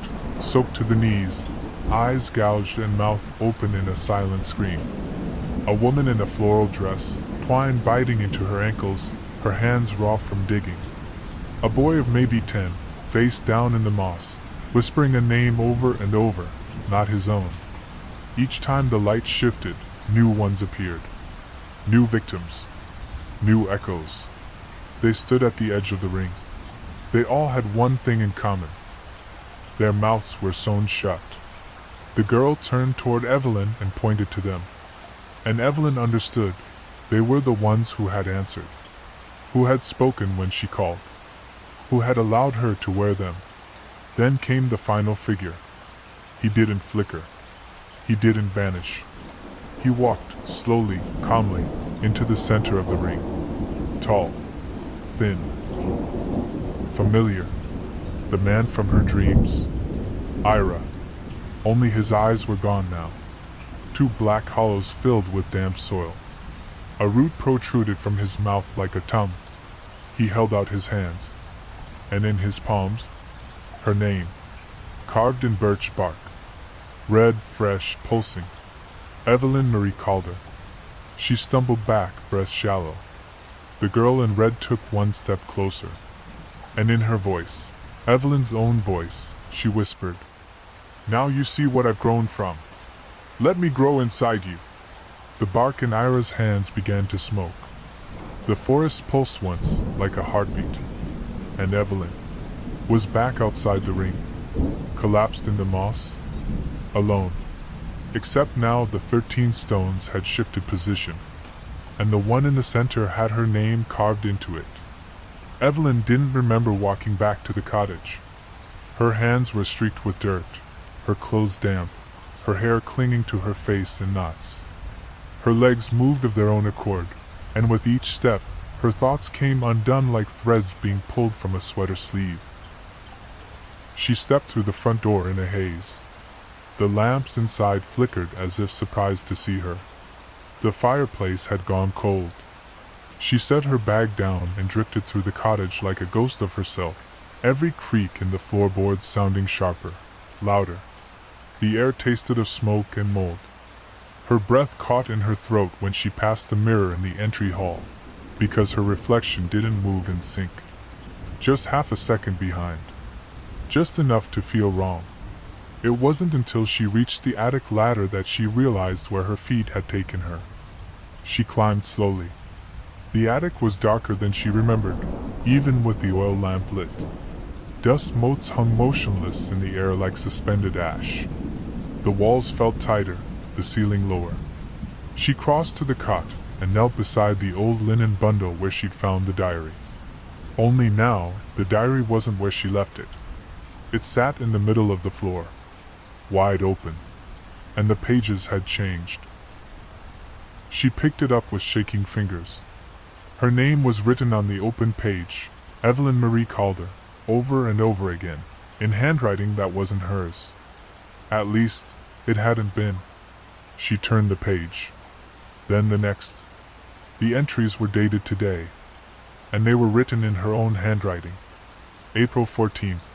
soaked to the knees, eyes gouged and mouth open in a silent scream. A woman in a floral dress, twine biting into her ankles, her hands raw from digging. A boy of maybe 10, face down in the moss, whispering a name over and over, not his own. Each time the light shifted, new ones appeared. New victims. New echoes. They stood at the edge of the ring. They all had one thing in common. Their mouths were sewn shut. The girl turned toward Evelyn and pointed to them. And Evelyn understood. They were the ones who had answered. Who had spoken when she called. Who had allowed her to wear them. Then came the final figure. He didn't flicker. He didn't vanish. He walked, slowly, calmly, into the center of the ring. Tall. Thin. Familiar. The man from her dreams. Ira. Only his eyes were gone now. Two black hollows filled with damp soil. A root protruded from his mouth like a tongue. He held out his hands. And in his palms, her name, carved in birch bark. Red, fresh, pulsing. Evelyn Marie Calder. She stumbled back, breath shallow. The girl in red took one step closer. And in her voice, Evelyn's own voice, she whispered, "Now you see what I've grown from. Let me grow inside you." The bark in Ira's hands began to smoke. The forest pulsed once, like a heartbeat. And Evelyn was back outside the ring, collapsed in the moss, alone. Except now the 13 stones had shifted position, and the one in the center had her name carved into it. Evelyn didn't remember walking back to the cottage. Her hands were streaked with dirt, her clothes damp, her hair clinging to her face in knots. Her legs moved of their own accord, and with each step, her thoughts came undone like threads being pulled from a sweater sleeve. She stepped through the front door in a haze. The lamps inside flickered as if surprised to see her. The fireplace had gone cold. She set her bag down and drifted through the cottage like a ghost of herself, every creak in the floorboards sounding sharper, louder. The air tasted of smoke and mold. Her breath caught in her throat when she passed the mirror in the entry hall, because her reflection didn't move in sync. Just half a second behind. Just enough to feel wrong. It wasn't until she reached the attic ladder that she realized where her feet had taken her. She climbed slowly. The attic was darker than she remembered, even with the oil lamp lit. Dust motes hung motionless in the air like suspended ash. The walls felt tighter, the ceiling lower. She crossed to the cot and knelt beside the old linen bundle where she'd found the diary. Only now, the diary wasn't where she left it. It sat in the middle of the floor, wide open, and the pages had changed. She picked it up with shaking fingers. Her name was written on the open page, Evelyn Marie Calder, over and over again, in handwriting that wasn't hers. At least, it hadn't been. She turned the page. Then the next. The entries were dated today, and they were written in her own handwriting. April 14th.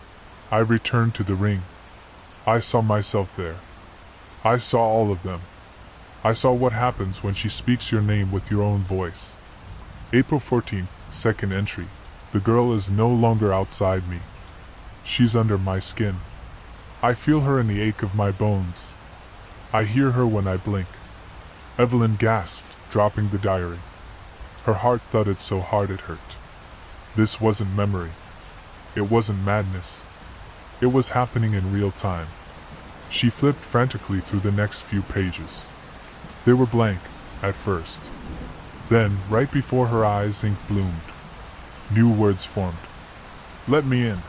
I returned to the ring. I saw myself there. I saw all of them. I saw what happens when she speaks your name with your own voice. April 14th, second entry. The girl is no longer outside me. She's under my skin. I feel her in the ache of my bones. I hear her when I blink. Evelyn gasped, dropping the diary. Her heart thudded so hard it hurt. This wasn't memory. It wasn't madness. It was happening in real time. She flipped frantically through the next few pages. They were blank, at first. Then, right before her eyes, ink bloomed. New words formed. Let me in.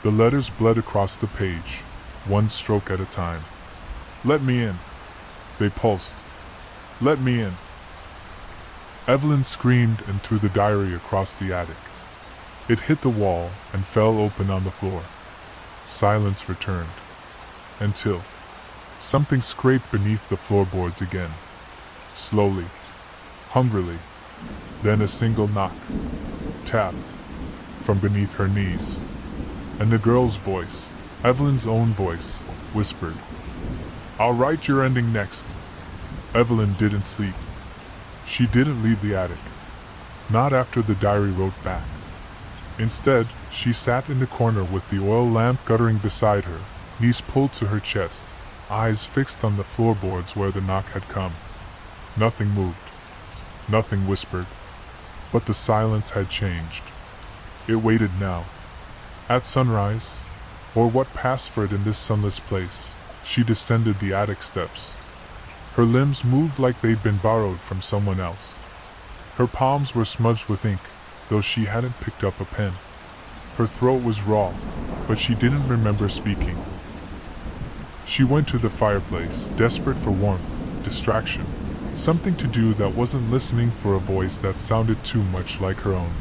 The letters bled across the page, one stroke at a time. Let me in. They pulsed. Let me in. Evelyn screamed and threw the diary across the attic. It hit the wall and fell open on the floor. Silence returned. Until something scraped beneath the floorboards again. Slowly. Hungrily. Then a single knock. Tap. from beneath her knees. And the girl's voice, Evelyn's own voice, whispered, "I'll write your ending next." Evelyn didn't sleep. She didn't leave the attic. Not after the diary wrote back. Instead, she sat in the corner with the oil lamp guttering beside her, knees pulled to her chest, eyes fixed on the floorboards where the knock had come. Nothing moved. Nothing whispered. But the silence had changed. It waited now. At sunrise, or what passed for it in this sunless place, she descended the attic steps. Her limbs moved like they'd been borrowed from someone else. Her palms were smudged with ink, though she hadn't picked up a pen. Her throat was raw, but she didn't remember speaking. She went to the fireplace, desperate for warmth, distraction, something to do that wasn't listening for a voice that sounded too much like her own.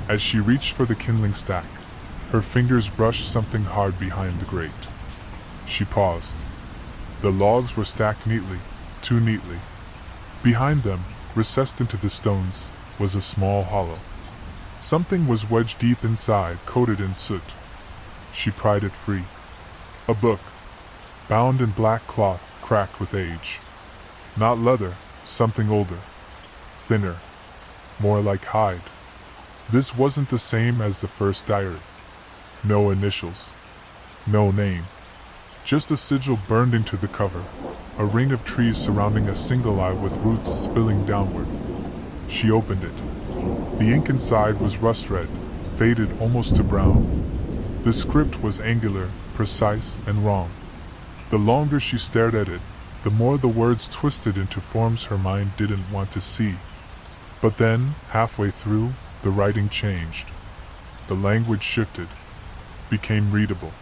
As she reached for the kindling stack, her fingers brushed something hard behind the grate. She paused. The logs were stacked neatly, too neatly. Behind them, recessed into the stones, was a small hollow. Something was wedged deep inside, coated in soot. She pried it free. A book, bound in black cloth, cracked with age. Not leather, something older. Thinner. More like hide. This wasn't the same as the first diary. No initials. No name. Just a sigil burned into the cover, a ring of trees surrounding a single eye with roots spilling downward. She opened it. The ink inside was rust-red, faded almost to brown. The script was angular, precise, and wrong. The longer she stared at it, the more the words twisted into forms her mind didn't want to see. But then, halfway through, the writing changed. The language shifted, became readable.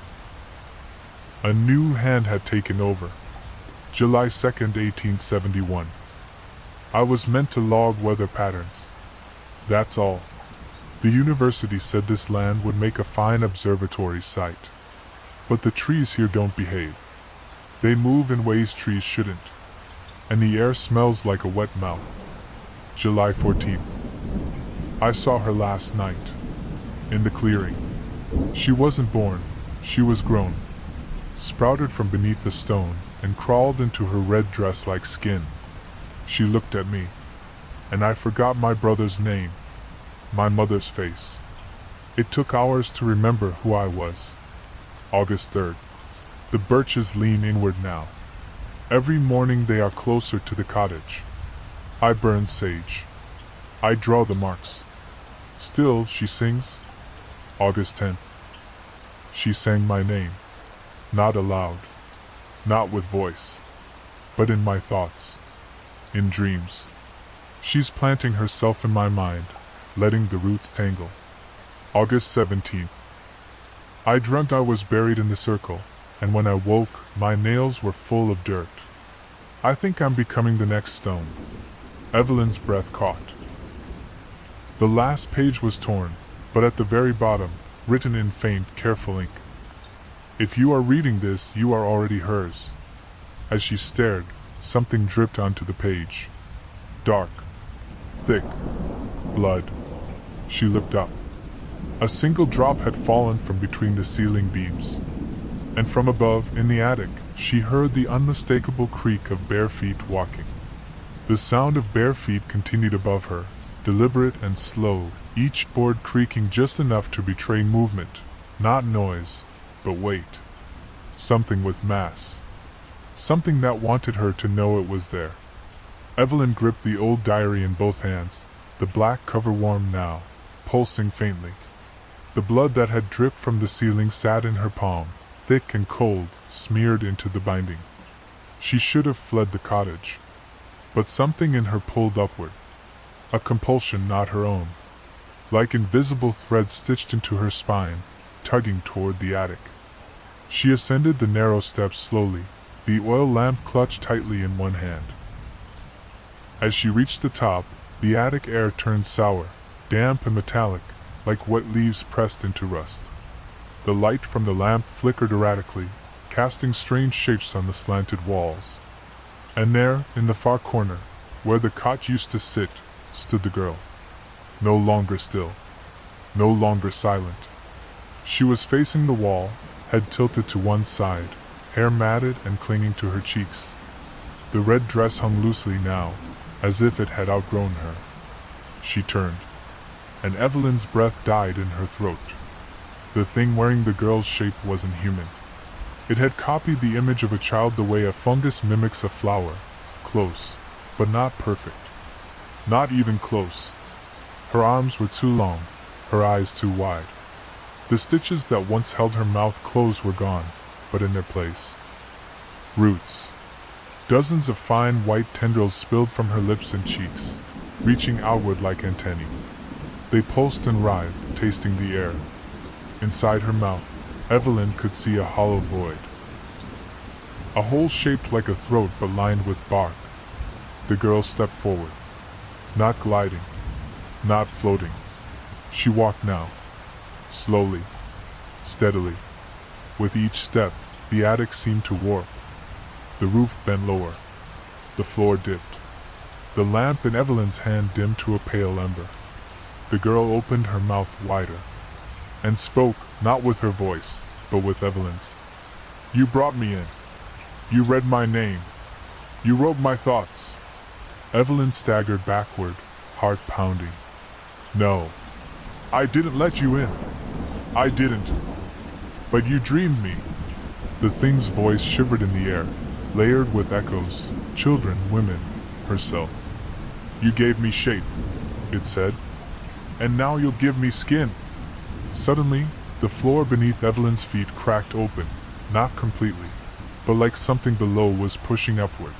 A new hand had taken over. July 2nd, 1871. I was meant to log weather patterns. That's all. The university said this land would make a fine observatory site. But the trees here don't behave. They move in ways trees shouldn't. And the air smells like a wet mouth. July 14th. I saw her last night. In the clearing. She wasn't born, she was grown. Sprouted from beneath a stone, and crawled into her red dress like skin. She looked at me. And I forgot my brother's name. My mother's face. It took hours to remember who I was. August 3rd. The birches lean inward now. Every morning they are closer to the cottage. I burn sage. I draw the marks. Still, she sings. August 10th. She sang my name. Not aloud. Not with voice. But in my thoughts. In dreams. She's planting herself in my mind, letting the roots tangle. August 17th. I dreamt I was buried in the circle, and when I woke, my nails were full of dirt. I think I'm becoming the next stone. Evelyn's breath caught. The last page was torn, but at the very bottom, written in faint, careful ink. If you are reading this, you are already hers. As she stared, something dripped onto the page. Dark. Thick. Blood. She looked up. A single drop had fallen from between the ceiling beams. And from above, in the attic, she heard the unmistakable creak of bare feet walking. The sound of bare feet continued above her, deliberate and slow, each board creaking just enough to betray movement, not noise, but weight. Something with mass. Something that wanted her to know it was there. Evelyn gripped the old diary in both hands, the black cover warm now, pulsing faintly. The blood that had dripped from the ceiling sat in her palm, thick and cold, smeared into the binding. She should have fled the cottage. But something in her pulled upward. A compulsion not her own. Like invisible threads stitched into her spine, tugging toward the attic. She ascended the narrow steps slowly, the oil lamp clutched tightly in one hand. As she reached the top, the attic air turned sour, damp and metallic, like wet leaves pressed into rust. The light from the lamp flickered erratically, casting strange shapes on the slanted walls. And there, in the far corner, where the cot used to sit, stood the girl. No longer still. no longer silent. She was facing the wall, head tilted to one side, hair matted and clinging to her cheeks. The red dress hung loosely now, as if it had outgrown her. She turned, and Evelyn's breath died in her throat. The thing wearing the girl's shape wasn't human. It had copied the image of a child the way a fungus mimics a flower, close, but not perfect. Not even close. Her arms were too long, her eyes too wide. The stitches that once held her mouth closed were gone, but in their place, roots. Dozens of fine white tendrils spilled from her lips and cheeks, reaching outward like antennae. They pulsed and writhed, tasting the air. Inside her mouth, Evelyn could see a hollow void. A hole shaped like a throat but lined with bark. The girl stepped forward. Not gliding. Not floating. She walked now. Slowly. Steadily. With each step, the attic seemed to warp. The roof bent lower. The floor dipped. The lamp in Evelyn's hand dimmed to a pale ember. The girl opened her mouth wider and spoke, not with her voice, but with Evelyn's. "You brought me in. You read my name. You wrote my thoughts." Evelyn staggered backward, heart pounding. "No. I didn't let you in. I didn't. But you dreamed me." The thing's voice shivered in the air, layered with echoes, children, women, herself. "You gave me shape," it said. "And now you'll give me skin." Suddenly, the floor beneath Evelyn's feet cracked open, not completely, but like something below was pushing upward.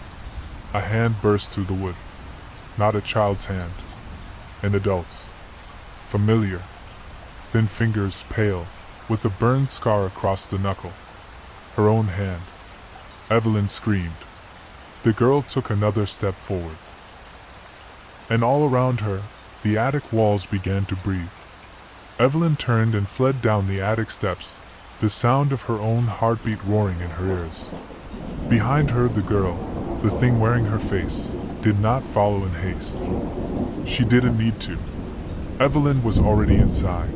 A hand burst through the wood. Not a child's hand. An adult's. Familiar. Thin fingers, pale, with a burned scar across the knuckle. Her own hand. Evelyn screamed. The girl took another step forward. And all around her, the attic walls began to breathe. Evelyn turned and fled down the attic steps, the sound of her own heartbeat roaring in her ears. Behind her, the girl, the thing wearing her face, did not follow in haste. She didn't need to. Evelyn was already inside.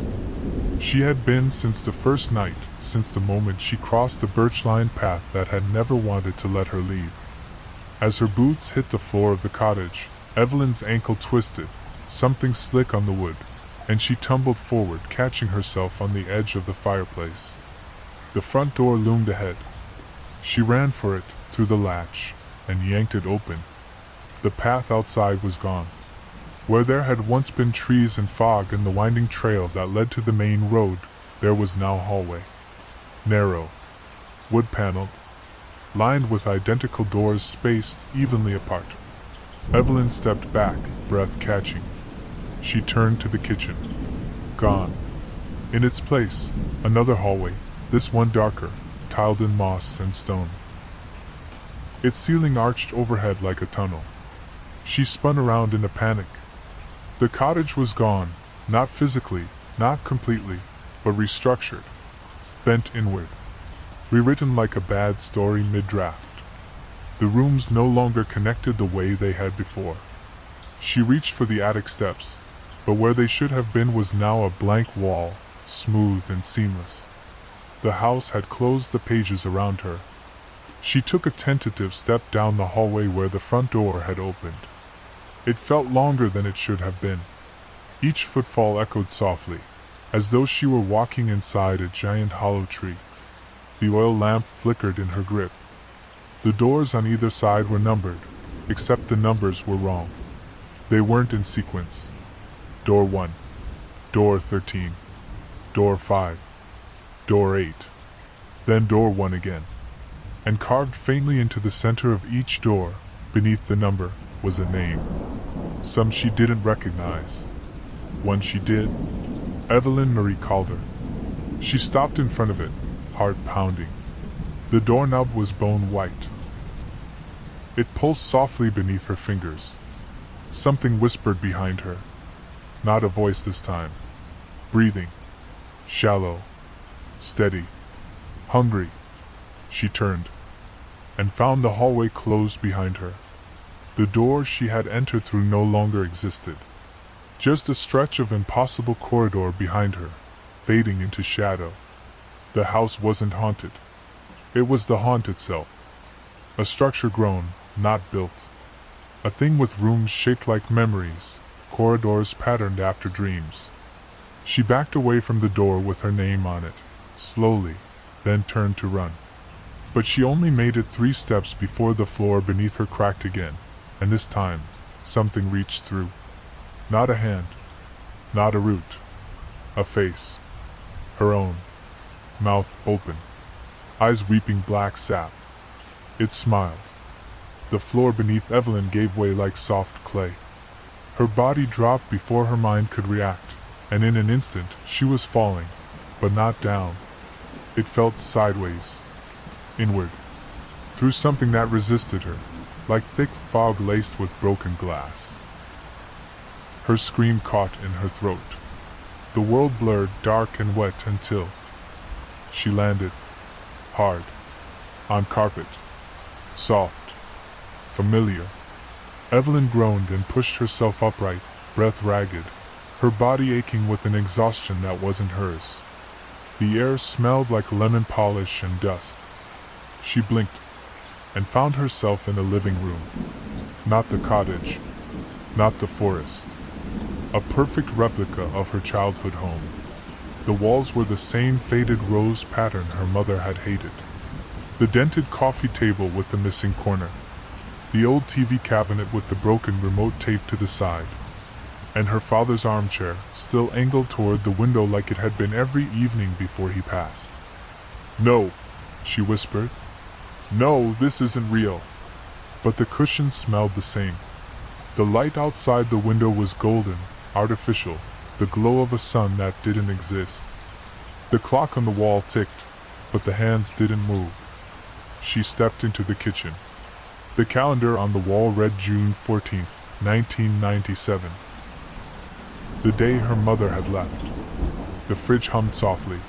She had been since the first night, since the moment she crossed the birch-lined path that had never wanted to let her leave. As her boots hit the floor of the cottage, Evelyn's ankle twisted, something slick on the wood, and she tumbled forward, catching herself on the edge of the fireplace. The front door loomed ahead. She ran for it, through the latch, and yanked it open. The path outside was gone. Where there had once been trees and fog and the winding trail that led to the main road, there was now a hallway. Narrow, wood-paneled, lined with identical doors spaced evenly apart. Evelyn stepped back, breath catching. She turned to the kitchen. Gone. In its place, another hallway, this one darker, tiled in moss and stone. Its ceiling arched overhead like a tunnel. She spun around in a panic. The cottage was gone, not physically, not completely, but restructured, bent inward, rewritten like a bad story mid-draft. The rooms no longer connected the way they had before. She reached for the attic steps, but where they should have been was now a blank wall, smooth and seamless. The house had closed the pages around her. She took a tentative step down the hallway where the front door had opened. It felt longer than it should have been. Each footfall echoed softly, as though she were walking inside a giant hollow tree. The oil lamp flickered in her grip. The doors on either side were numbered, except the numbers were wrong. They weren't in sequence. Door 1, Door 13, Door 5, Door 8, then Door 1 again. And carved faintly into the center of each door, beneath the number, was a name. Some she didn't recognize. One she did. Evelyn Marie Calder. She stopped in front of it, heart pounding. The doorknob was bone white. It pulsed softly beneath her fingers. Something whispered behind her. Not a voice this time. Breathing. Shallow. Steady. Hungry. She turned, and found the hallway closed behind her. The door she had entered through no longer existed. Just a stretch of impossible corridor behind her, fading into shadow. The house wasn't haunted. It was the haunt itself. A structure grown, not built. A thing with rooms shaped like memories, corridors patterned after dreams. She backed away from the door with her name on it, slowly, then turned to run. But she only made it 3 steps before the floor beneath her cracked again, and this time, something reached through. Not a hand, not a root, a face. Her own, mouth open, eyes weeping black sap. It smiled. The floor beneath Evelyn gave way like soft clay. Her body dropped before her mind could react, and in an instant she was falling, but not down. It felt sideways, inward, through something that resisted her, like thick fog laced with broken glass. Her scream caught in her throat. The world blurred, dark and wet until she landed, hard, on carpet, soft, familiar. Evelyn groaned and pushed herself upright, breath ragged, her body aching with an exhaustion that wasn't hers. The air smelled like lemon polish and dust. She blinked, and found herself in a living room. Not the cottage, not the forest. A perfect replica of her childhood home. The walls were the same faded rose pattern her mother had hated. The dented coffee table with the missing corner. The old TV cabinet with the broken remote taped to the side. And her father's armchair, still angled toward the window like it had been every evening before he passed. "No," she whispered. "No, this isn't real." But the cushions smelled the same. The light outside the window was golden, artificial, the glow of a sun that didn't exist. The clock on the wall ticked, but the hands didn't move. She stepped into the kitchen. The calendar on the wall read June 14th, 1997. The day her mother had left. The fridge hummed softly.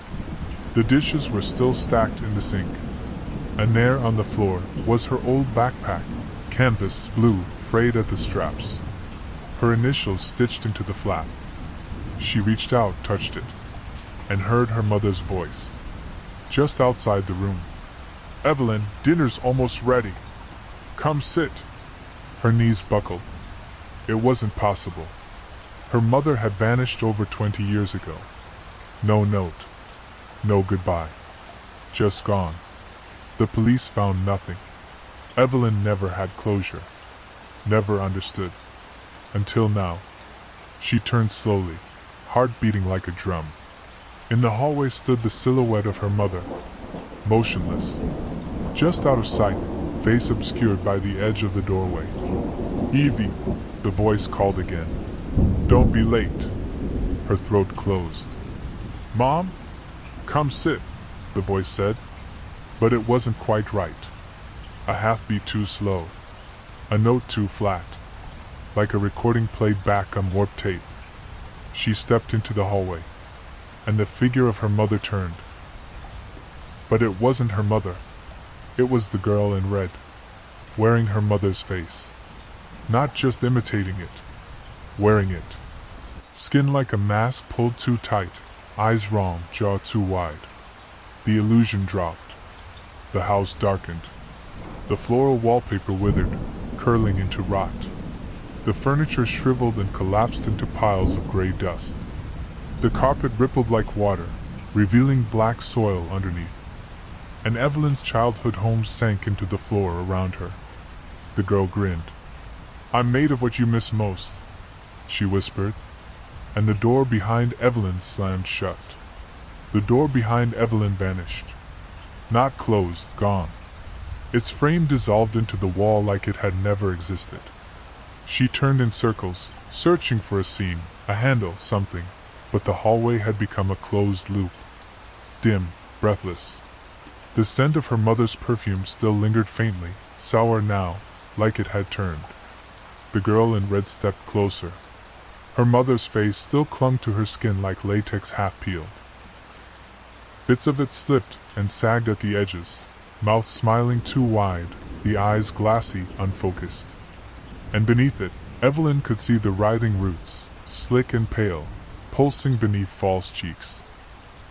The dishes were still stacked in the sink. And there on the floor was her old backpack, canvas, blue, frayed at the straps. Her initials stitched into the flap. She reached out, touched it, and heard her mother's voice, just outside the room. "Evelyn, dinner's almost ready. Come sit." Her knees buckled. It wasn't possible. Her mother had vanished over 20 years ago. No note. No goodbye. Just gone. The police found nothing. Evelyn never had closure. Never understood. Until now. She turned slowly, heart beating like a drum. In the hallway stood the silhouette of her mother, motionless, just out of sight, face obscured by the edge of the doorway. "Evie," the voice called again. "Don't be late." Her throat closed. "Mom? Come sit," the voice said. But it wasn't quite right. A half beat too slow. A note too flat. Like a recording played back on warped tape. She stepped into the hallway, and the figure of her mother turned. But it wasn't her mother. It was the girl in red, wearing her mother's face. Not just imitating it, wearing it. Skin like a mask pulled too tight, eyes wrong, jaw too wide. The illusion dropped. The house darkened. The floral wallpaper withered, curling into rot. The furniture shriveled and collapsed into piles of gray dust. The carpet rippled like water, revealing black soil underneath. And Evelyn's childhood home sank into the floor around her. The girl grinned. "I'm made of what you miss most," she whispered. And the door behind Evelyn slammed shut. The door behind Evelyn vanished. Not closed, gone. Its frame dissolved into the wall like it had never existed. She turned in circles, searching for a seam, a handle, something, but the hallway had become a closed loop. Dim, breathless. The scent of her mother's perfume still lingered faintly, sour now, like it had turned. The girl in red stepped closer. Her mother's face still clung to her skin like latex half-peeled. Bits of it slipped and sagged at the edges, mouth smiling too wide, the eyes glassy, unfocused. And beneath it, Evelyn could see the writhing roots, slick and pale, pulsing beneath false cheeks.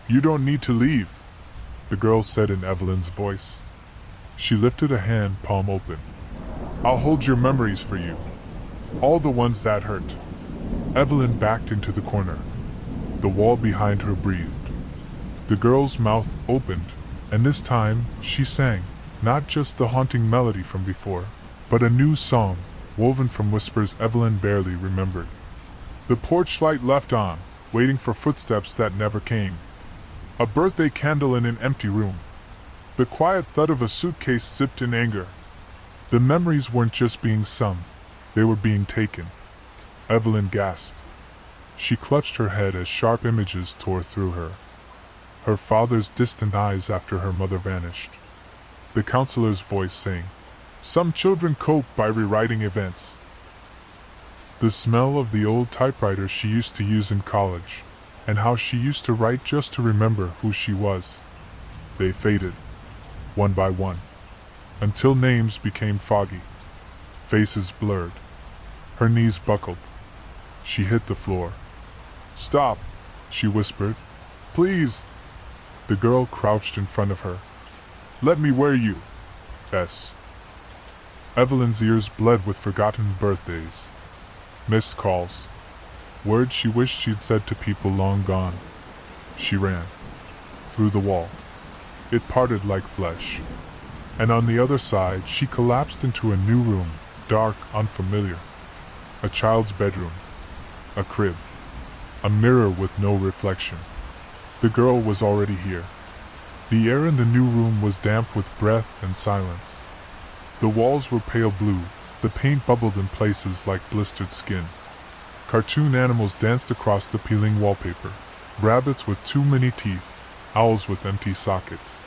"You don't need to leave," the girl said in Evelyn's voice. She lifted a hand, palm open. "I'll hold your memories for you. All the ones that hurt." Evelyn backed into the corner. The wall behind her breathed. The girl's mouth opened, and this time she sang, not just the haunting melody from before, but a new song, woven from whispers Evelyn barely remembered. The porch light left on, waiting for footsteps that never came. A birthday candle in an empty room. The quiet thud of a suitcase zipped in anger. The memories weren't just being sung, they were being taken. Evelyn gasped. She clutched her head as sharp images tore through her. Her father's distant eyes after her mother vanished. The counselor's voice saying, "Some children cope by rewriting events." The smell of the old typewriter she used to use in college, and how she used to write just to remember who she was. They faded, one by one, until names became foggy, faces blurred. Her knees buckled. She hit the floor. "Stop," she whispered. "Please." The girl crouched in front of her. "Let me wear you." "Yes." Evelyn's ears bled with forgotten birthdays, missed calls, words she wished she'd said to people long gone. She ran. Through the wall. It parted like flesh. And on the other side she collapsed into a new room, dark, unfamiliar. A child's bedroom. A crib. A mirror with no reflection. The girl was already here. The air in the new room was damp with breath and silence. The walls were pale blue, the paint bubbled in places like blistered skin. Cartoon animals danced across the peeling wallpaper. Rabbits with too many teeth, owls with empty sockets.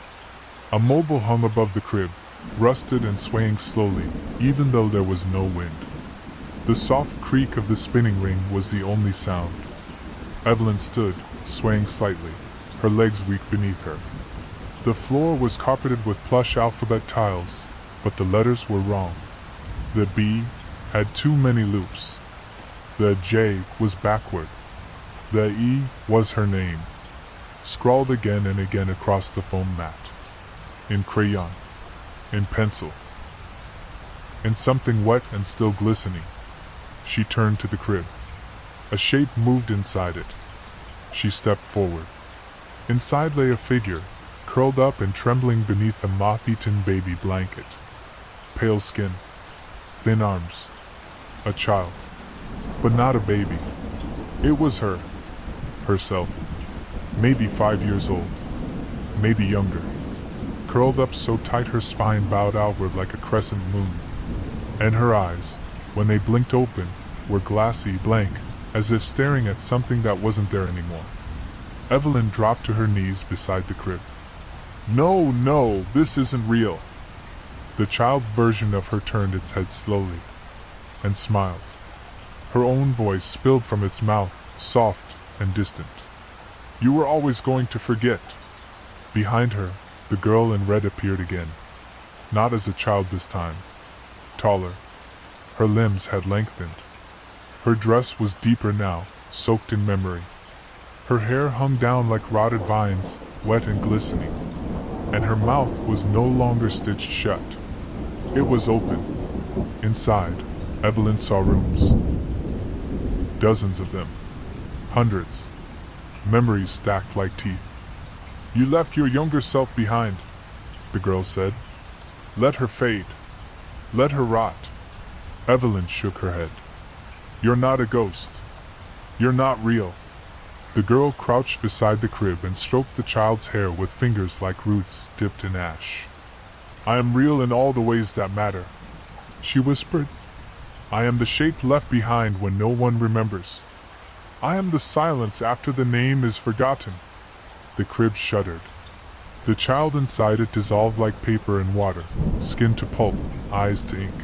A mobile hung above the crib, rusted and swaying slowly, even though there was no wind. The soft creak of the spinning ring was the only sound. Evelyn stood, swaying slightly, her legs weak beneath her. The floor was carpeted with plush alphabet tiles, but the letters were wrong. The B had too many loops. The J was backward. The E was her name, scrawled again and again across the foam mat. In crayon. In pencil. In something wet and still glistening. She turned to the crib. A shape moved inside it. She stepped forward. Inside lay a figure, curled up and trembling beneath a moth-eaten baby blanket. Pale skin. Thin arms. A child. But not a baby. It was her. Herself. Maybe 5 years old. Maybe younger. Curled up so tight her spine bowed outward like a crescent moon. And her eyes, when they blinked open, were glassy, blank, as if staring at something that wasn't there anymore. Evelyn dropped to her knees beside the crib. No, this isn't real." The child version of her turned its head slowly, and smiled. Her own voice spilled from its mouth, soft and distant. "You were always going to forget." Behind her, the girl in red appeared again. Not as a child this time. Taller. Her limbs had lengthened. Her dress was deeper now, soaked in memory. Her hair hung down like rotted vines, wet and glistening. And her mouth was no longer stitched shut. It was open. Inside, Evelyn saw rooms. Dozens of them. Hundreds. Memories stacked like teeth. "You left your younger self behind," the girl said. "Let her fade. Let her rot." Evelyn shook her head. "You're not a ghost. You're not real." The girl crouched beside the crib and stroked the child's hair with fingers like roots dipped in ash. "I am real in all the ways that matter," she whispered. "I am the shape left behind when no one remembers. I am the silence after the name is forgotten." The crib shuddered. The child inside it dissolved like paper in water, skin to pulp, eyes to ink.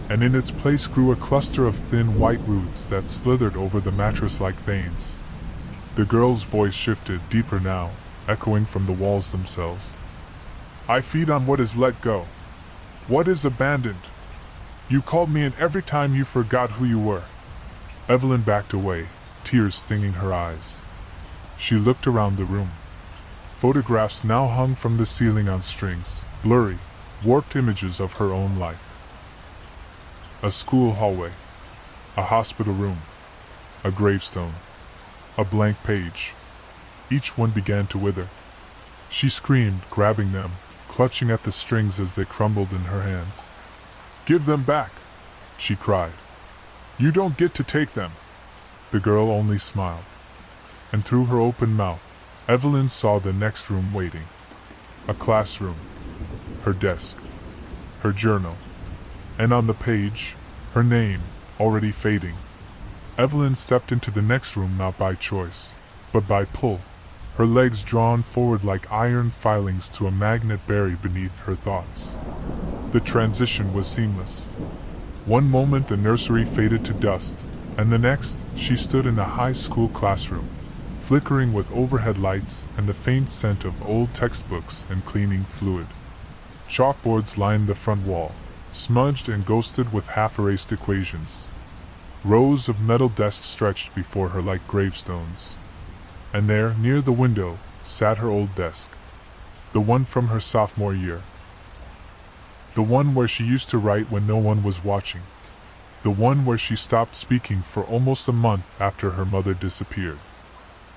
And in its place grew a cluster of thin white roots that slithered over the mattress like veins. The girl's voice shifted, deeper now, echoing from the walls themselves. "I feed on what is let go. What is abandoned. You called me in every time you forgot who you were. Evelyn backed away, tears stinging her eyes. She looked around the room. Photographs now hung from the ceiling on strings, blurry, warped images of her own life. A school hallway, a hospital room, a gravestone, a blank page. Each one began to wither. She screamed, grabbing them, clutching at the strings as they crumbled in her hands. "Give them back!" she cried. "You don't get to take them!" The girl only smiled. And through her open mouth, Evelyn saw the next room waiting. A classroom. Her desk. Her journal. And on the page, her name, already fading. Evelyn stepped into the next room not by choice, but by pull, her legs drawn forward like iron filings to a magnet buried beneath her thoughts. The transition was seamless. One moment the nursery faded to dust, and the next she stood in a high school classroom, flickering with overhead lights and the faint scent of old textbooks and cleaning fluid. Chalkboards lined the front wall, smudged and ghosted with half-erased equations. Rows of metal desks stretched before her like gravestones. And there, near the window, sat her old desk. The one from her sophomore year. The one where she used to write when no one was watching. The one where she stopped speaking for almost a month after her mother disappeared.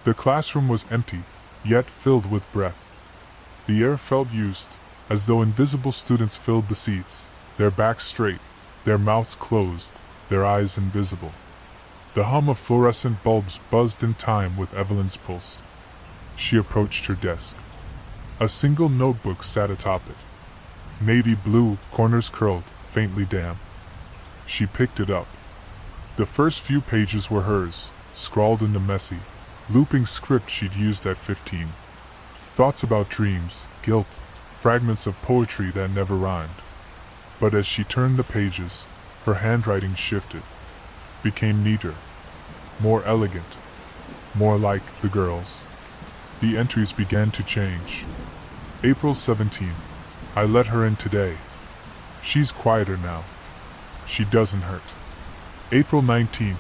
The classroom was empty, yet filled with breath. The air felt used, as though invisible students filled the seats, their backs straight, their mouths closed, their eyes invisible. The hum of fluorescent bulbs buzzed in time with Evelyn's pulse. She approached her desk. A single notebook sat atop it. Navy blue, corners curled, faintly damp. She picked it up. The first few pages were hers, scrawled in the messy, looping script she'd used at 15. Thoughts about dreams, guilt, fragments of poetry that never rhymed. But as she turned the pages, her handwriting shifted, became neater, more elegant, more like the girl's. The entries began to change. April 17th. I let her in today. She's quieter now. She doesn't hurt. April 19th.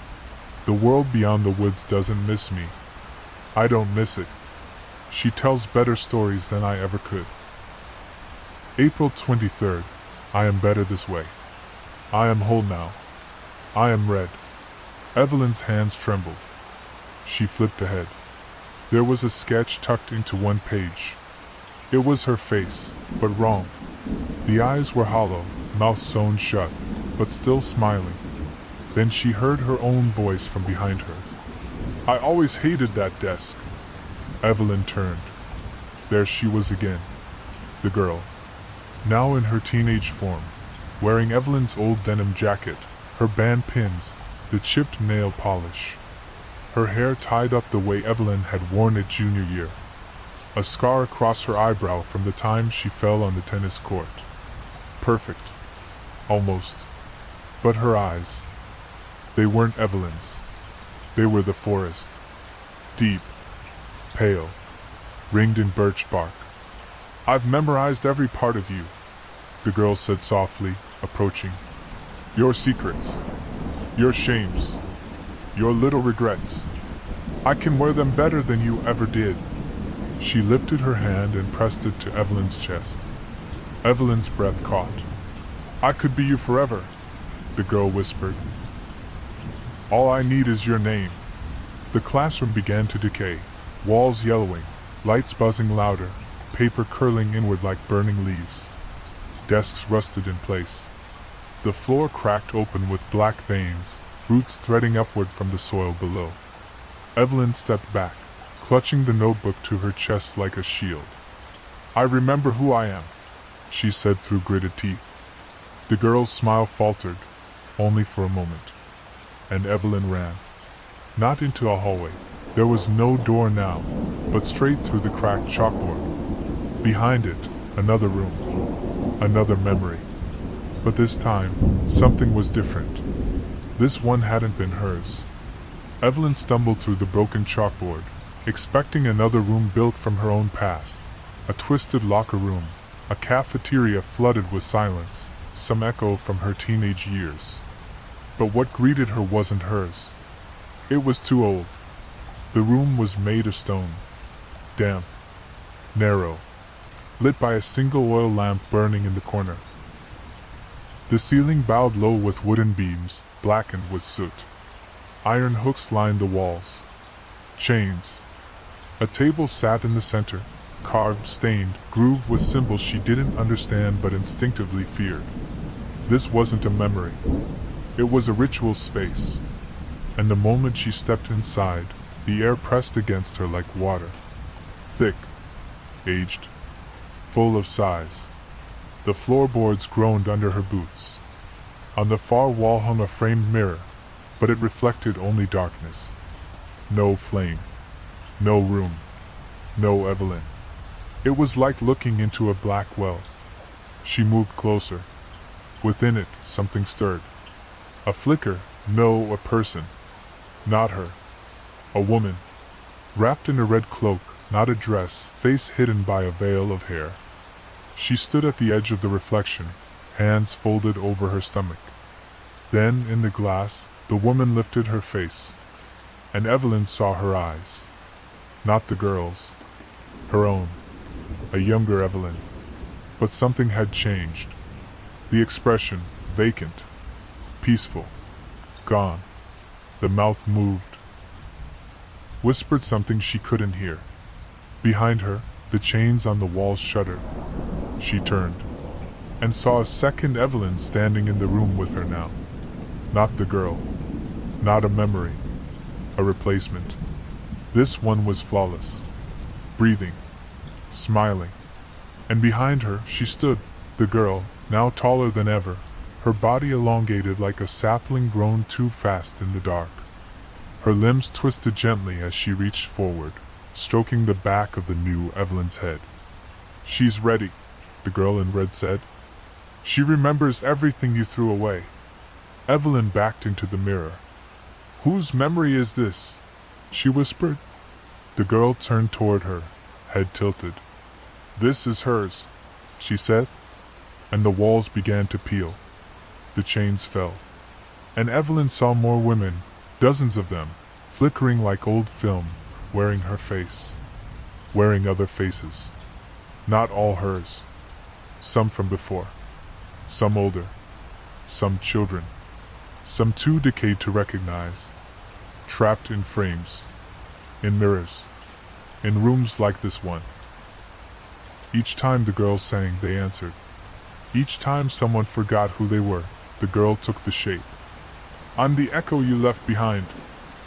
The world beyond the woods doesn't miss me. I don't miss it. She tells better stories than I ever could. April 23rd. I am better this way. I am whole now. I am red. Evelyn's hands trembled. She flipped ahead. There was a sketch tucked into one page. It was her face, but wrong. The eyes were hollow, mouth sewn shut, but still smiling. Then she heard her own voice from behind her. I always hated that desk. Evelyn turned. There she was again. The girl. Now in her teenage form, wearing Evelyn's old denim jacket, her band pins, the chipped nail polish. Her hair tied up the way Evelyn had worn it junior year. A scar across her eyebrow from the time she fell on the tennis court. Perfect. Almost. But her eyes. They weren't Evelyn's. They were the forest. Deep. Pale. Ringed in birch bark. I've memorized every part of you, the girl said softly, approaching. Your secrets. Your shames. Your little regrets. I can wear them better than you ever did. She lifted her hand and pressed it to Evelyn's chest. Evelyn's breath caught. I could be you forever, the girl whispered. All I need is your name. The classroom began to decay, walls yellowing, lights buzzing louder, paper curling inward like burning leaves. Desks rusted in place. The floor cracked open with black veins, roots threading upward from the soil below. Evelyn stepped back, clutching the notebook to her chest like a shield. I remember who I am, she said through gritted teeth. The girl's smile faltered, only for a moment. And Evelyn ran. Not into a hallway. There was no door now, but straight through the cracked chalkboard. Behind it, another room. Another memory. But this time, something was different. This one hadn't been hers. Evelyn stumbled through the broken chalkboard, expecting another room built from her own past. A twisted locker room, a cafeteria flooded with silence, some echo from her teenage years. But what greeted her wasn't hers. It was too old. The room was made of stone, damp, narrow, lit by a single oil lamp burning in the corner. The ceiling bowed low with wooden beams, blackened with soot. Iron hooks lined the walls. Chains. A table sat in the center, carved, stained, grooved with symbols she didn't understand but instinctively feared. This wasn't a memory. It was a ritual space. And the moment she stepped inside, the air pressed against her like water. Thick, aged, full of sighs. The floorboards groaned under her boots. On the far wall hung a framed mirror, but it reflected only darkness. No flame. No room. No Evelyn. It was like looking into a black well. She moved closer. Within it, something stirred. A flicker, no, a person. Not her. A woman. Wrapped in a red cloak, not a dress, face hidden by a veil of hair. She stood at the edge of the reflection, hands folded over her stomach. Then, in the glass, the woman lifted her face. And Evelyn saw her eyes. Not the girl's. Her own. A younger Evelyn. But something had changed. The expression, vacant. Peaceful. Gone. The mouth moved. Whispered something she couldn't hear. Behind her, the chains on the walls shuddered. She turned. And saw a second Evelyn standing in the room with her now. Not the girl. Not a memory. A replacement. This one was flawless. Breathing. Smiling. And behind her, she stood, the girl, now taller than ever, her body elongated like a sapling grown too fast in the dark. Her limbs twisted gently as she reached forward, stroking the back of the new Evelyn's head. "She's ready," the girl in red said. "She remembers everything you threw away." Evelyn backed into the mirror. "Whose memory is this?" she whispered. The girl turned toward her, head tilted. "This is hers," she said, and the walls began to peel. The chains fell. And Evelyn saw more women, dozens of them, flickering like old film, wearing her face. Wearing other faces. Not all hers. Some from before. Some older. Some children. Some too decayed to recognize. Trapped in frames. In mirrors. In rooms like this one. Each time the girls sang, they answered. Each time someone forgot who they were, the girl took the shape. "I'm the echo you left behind,"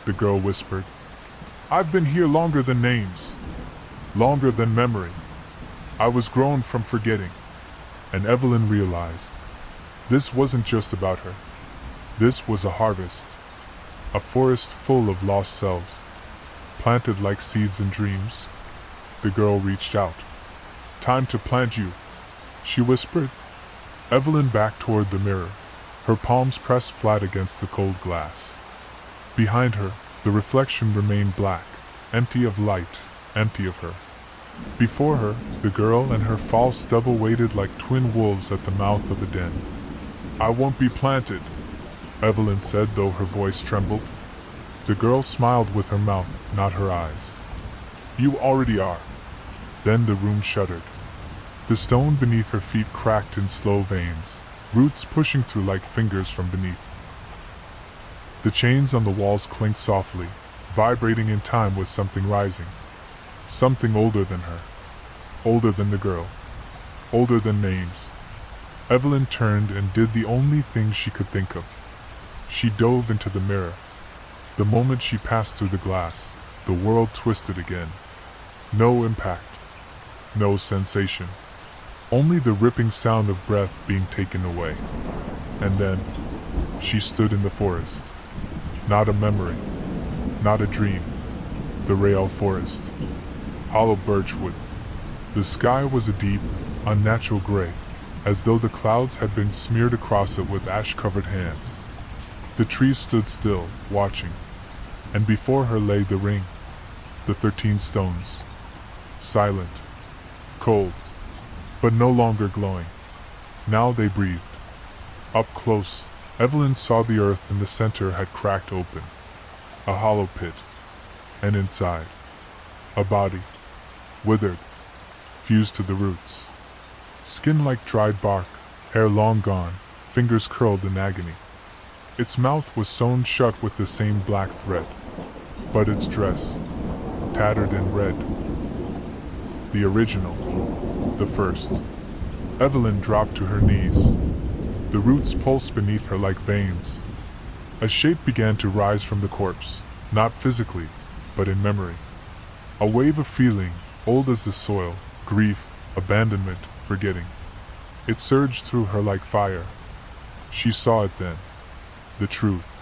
the girl whispered. "I've been here longer than names. Longer than memory. I was grown from forgetting." And Evelyn realized. This wasn't just about her. This was a harvest. A forest full of lost selves. Planted like seeds in dreams. The girl reached out. "Time to plant you," she whispered. Evelyn backed toward the mirror, her palms pressed flat against the cold glass. Behind her, the reflection remained black, empty of light, empty of her. Before her, the girl and her false stubble waited like twin wolves at the mouth of the den. "I won't be planted," Evelyn said, though her voice trembled. The girl smiled with her mouth, not her eyes. "You already are." Then the room shuddered. The stone beneath her feet cracked in slow veins, roots pushing through like fingers from beneath. The chains on the walls clinked softly, vibrating in time with something rising. Something older than her. Older than the girl. Older than names. Evelyn turned and did the only thing she could think of. She dove into the mirror. The moment she passed through the glass, the world twisted again. No impact. No sensation. Only the ripping sound of breath being taken away. And then, she stood in the forest. Not a memory. Not a dream. The real forest. Hollow birchwood. The sky was a deep, unnatural gray, as though the clouds had been smeared across it with ash-covered hands. The trees stood still, watching. And before her lay the ring. The 13 stones. Silent. Cold. But no longer glowing. Now they breathed. Up close, Evelyn saw the earth in the center had cracked open. a hollow pit, and inside, a body, withered, fused to the roots. Skin like dried bark, hair long gone, fingers curled in agony. Its mouth was sewn shut with the same black thread, but its dress, tattered and red. The original, the first. Evelyn dropped to her knees. The roots pulsed beneath her like veins. A shape began to rise from the corpse, not physically, but in memory. A wave of feeling, old as the soil, grief, abandonment, forgetting. It surged through her like fire. She saw it then. The truth.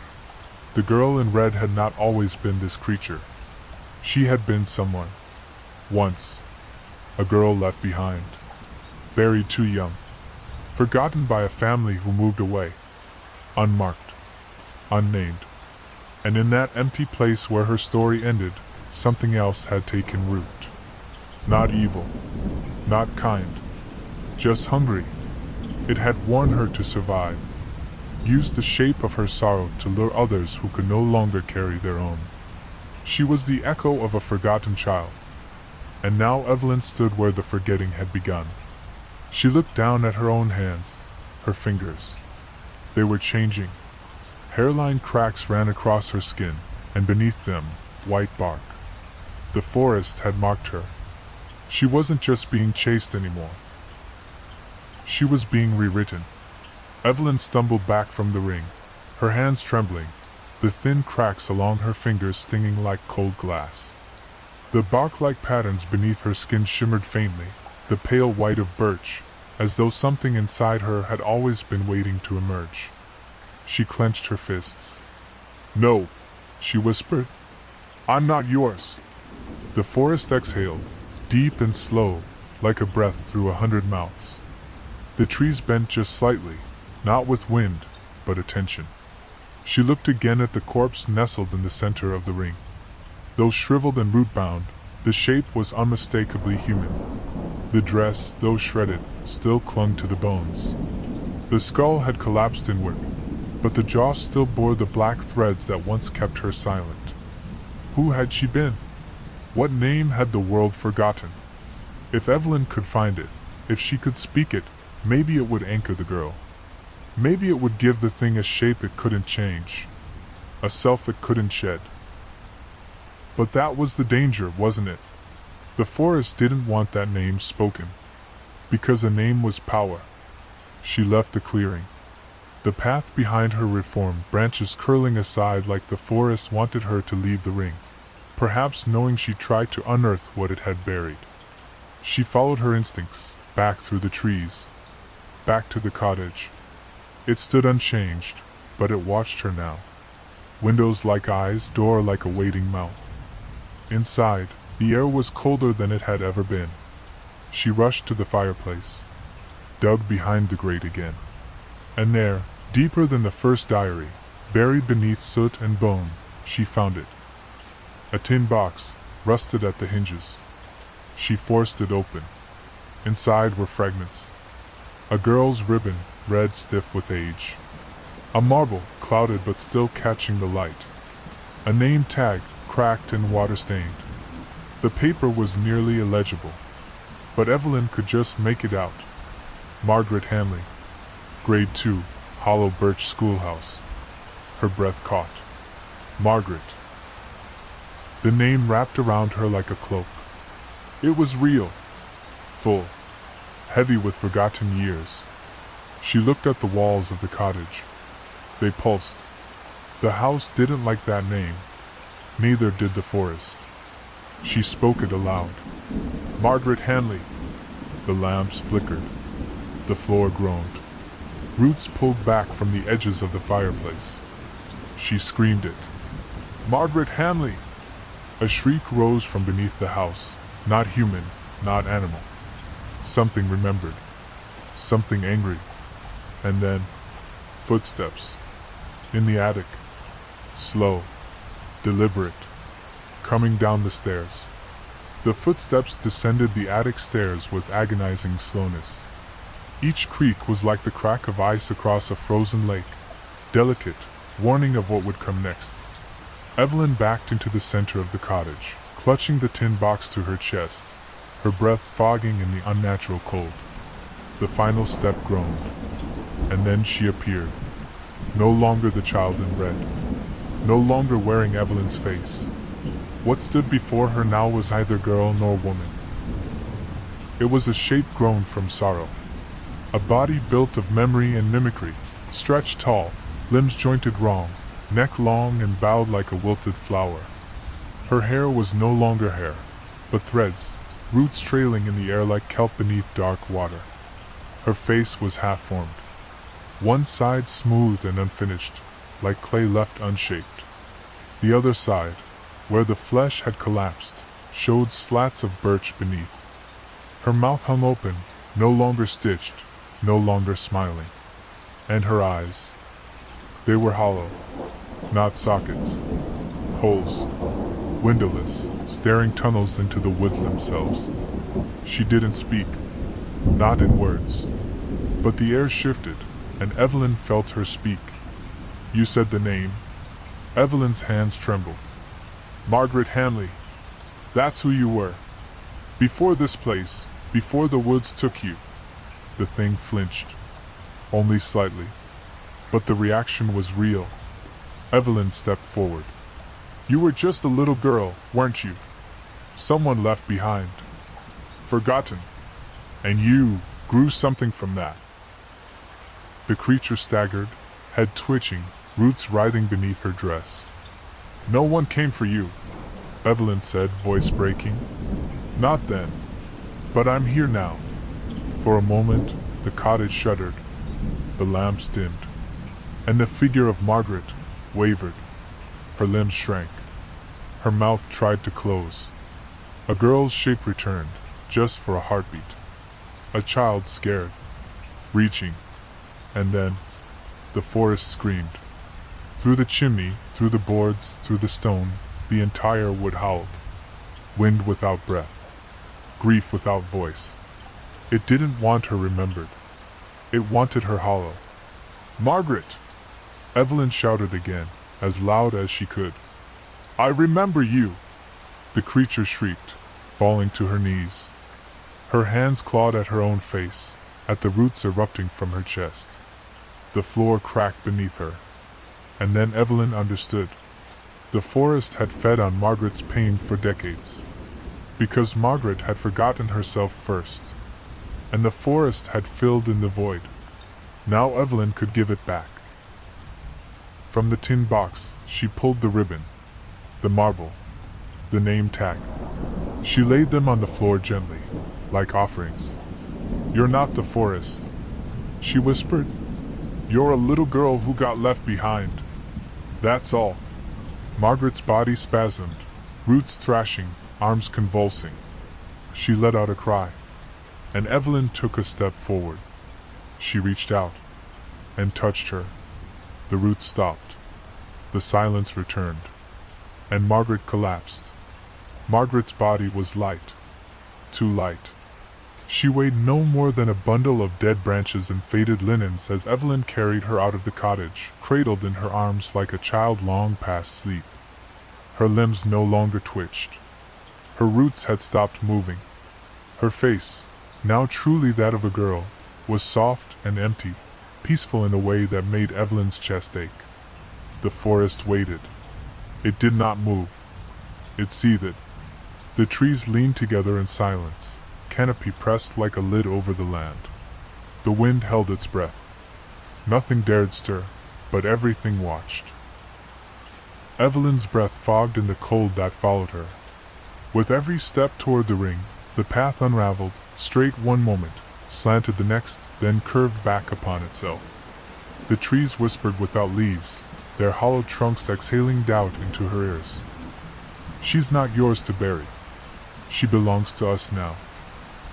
The girl in red had not always been this creature. She had been someone. Once. A girl left behind. Buried too young. Forgotten by a family who moved away. Unmarked. Unnamed. And in that empty place where her story ended, something else had taken root. Not evil. Not kind. Just hungry. It had worn her to survive. Used the shape of her sorrow to lure others who could no longer carry their own. She was the echo of a forgotten child. And now Evelyn stood where the forgetting had begun. She looked down at her own hands, her fingers. They were changing. Hairline cracks ran across her skin, and beneath them, white bark. The forest had marked her. She wasn't just being chased anymore. She was being rewritten. Evelyn stumbled back from the ring, her hands trembling, the thin cracks along her fingers stinging like cold glass. The bark-like patterns beneath her skin shimmered faintly, the pale white of birch, as though something inside her had always been waiting to emerge. She clenched her fists. "No," she whispered. "I'm not yours." The forest exhaled, deep and slow, like a breath through 100 mouths. The trees bent just slightly, not with wind, but attention. She looked again at the corpse nestled in the center of the ring. Though shriveled and root-bound, the shape was unmistakably human. The dress, though shredded, still clung to the bones. The skull had collapsed inward, but the jaw still bore the black threads that once kept her silent. Who had she been? What name had the world forgotten? If Evelyn could find it, if she could speak it, maybe it would anchor the girl. Maybe it would give the thing a shape it couldn't change, a self it couldn't shed. But that was the danger, wasn't it? The forest didn't want that name spoken, because a name was power. She left the clearing. The path behind her reformed, branches curling aside like the forest wanted her to leave the ring, perhaps knowing she tried to unearth what it had buried. She followed her instincts, back through the trees, back to the cottage. It stood unchanged, but it watched her now. Windows like eyes, door like a waiting mouth. Inside, the air was colder than it had ever been. She rushed to the fireplace, dug behind the grate again. And there, deeper than the first diary, buried beneath soot and bone, she found it. A tin box, rusted at the hinges. She forced it open. Inside were fragments. A girl's ribbon, red stiff with age. A marble, clouded but still catching the light. A name tag, cracked and water-stained. The paper was nearly illegible, but Evelyn could just make it out. Margaret Hanley. Grade 2, hollow birch schoolhouse. Her breath caught. Margaret. The name wrapped around her like a cloak. It was real. Full. Heavy with forgotten years. She looked at the walls of the cottage. They pulsed. The house didn't like that name. Neither did the forest. She spoke it aloud. Margaret Hanley. The lamps flickered. The floor groaned. Roots pulled back from the edges of the fireplace. She screamed it. Margaret Hanley! A shriek rose from beneath the house, not human, not animal. Something remembered. Something angry. And then, footsteps. In the attic. Slow. Deliberate. Coming down the stairs. The footsteps descended the attic stairs with agonizing slowness. Each creak was like the crack of ice across a frozen lake, delicate, warning of what would come next. Evelyn backed into the center of the cottage, clutching the tin box to her chest, her breath fogging in the unnatural cold. The final step groaned, and then she appeared. No longer the child in red, no longer wearing Evelyn's face. What stood before her now was neither girl nor woman. It was a shape grown from sorrow, a body built of memory and mimicry, stretched tall, limbs jointed wrong, neck long and bowed like a wilted flower. Her hair was no longer hair, but threads, roots trailing in the air like kelp beneath dark water. Her face was half-formed, one side smooth and unfinished, like clay left unshaped. The other side, where the flesh had collapsed, showed slats of birch beneath. Her mouth hung open, no longer stitched, no longer smiling. And her eyes, they were hollow, not sockets, holes, windowless, staring tunnels into the woods themselves. She didn't speak, not in words, but the air shifted, and Evelyn felt her speak. You said the name. Evelyn's hands trembled. Margaret Hamley. That's who you were. Before this place, before the woods took you. The thing flinched. Only slightly. But the reaction was real. Evelyn stepped forward. You were just a little girl, weren't you? Someone left behind. Forgotten. And you grew something from that. The creature staggered, head twitching, roots writhing beneath her dress. No one came for you, Evelyn said, voice breaking. Not then. But I'm here now. For a moment, the cottage shuddered. The lamps dimmed. And the figure of Margaret wavered. Her limbs shrank. Her mouth tried to close. A girl's shape returned, just for a heartbeat. A child scared, reaching. And then, the forest screamed. Through the chimney, through the boards, through the stone, the entire wood howled. Wind without breath. Grief without voice. It didn't want her remembered. It wanted her hollow. Margaret! Evelyn shouted again, as loud as she could. I remember you! The creature shrieked, falling to her knees. Her hands clawed at her own face, at the roots erupting from her chest. The floor cracked beneath her. And then Evelyn understood. The forest had fed on Margaret's pain for decades. Because Margaret had forgotten herself first. And the forest had filled in the void. Now Evelyn could give it back. From the tin box, she pulled the ribbon, the marble, the name tag. She laid them on the floor gently, like offerings. You're not the forest, she whispered. You're a little girl who got left behind. That's all. Margaret's body spasmed, roots thrashing, arms convulsing. She let out a cry, and Evelyn took a step forward. She reached out and touched her. The roots stopped. The silence returned, and Margaret collapsed. Margaret's body was light, too light. She weighed no more than a bundle of dead branches and faded linens as Evelyn carried her out of the cottage, cradled in her arms like a child long past sleep. Her limbs no longer twitched. Her roots had stopped moving. Her face, now truly that of a girl, was soft and empty, peaceful in a way that made Evelyn's chest ache. The forest waited. It did not move. It seethed. The trees leaned together in silence, canopy pressed like a lid over the land. The wind held its breath. Nothing dared stir, but everything watched. Evelyn's breath fogged in the cold that followed her. With every step toward the ring, the path unraveled, straight one moment, slanted the next, then curved back upon itself. The trees whispered without leaves, their hollow trunks exhaling doubt into her ears. She's not yours to bury. She belongs to us now.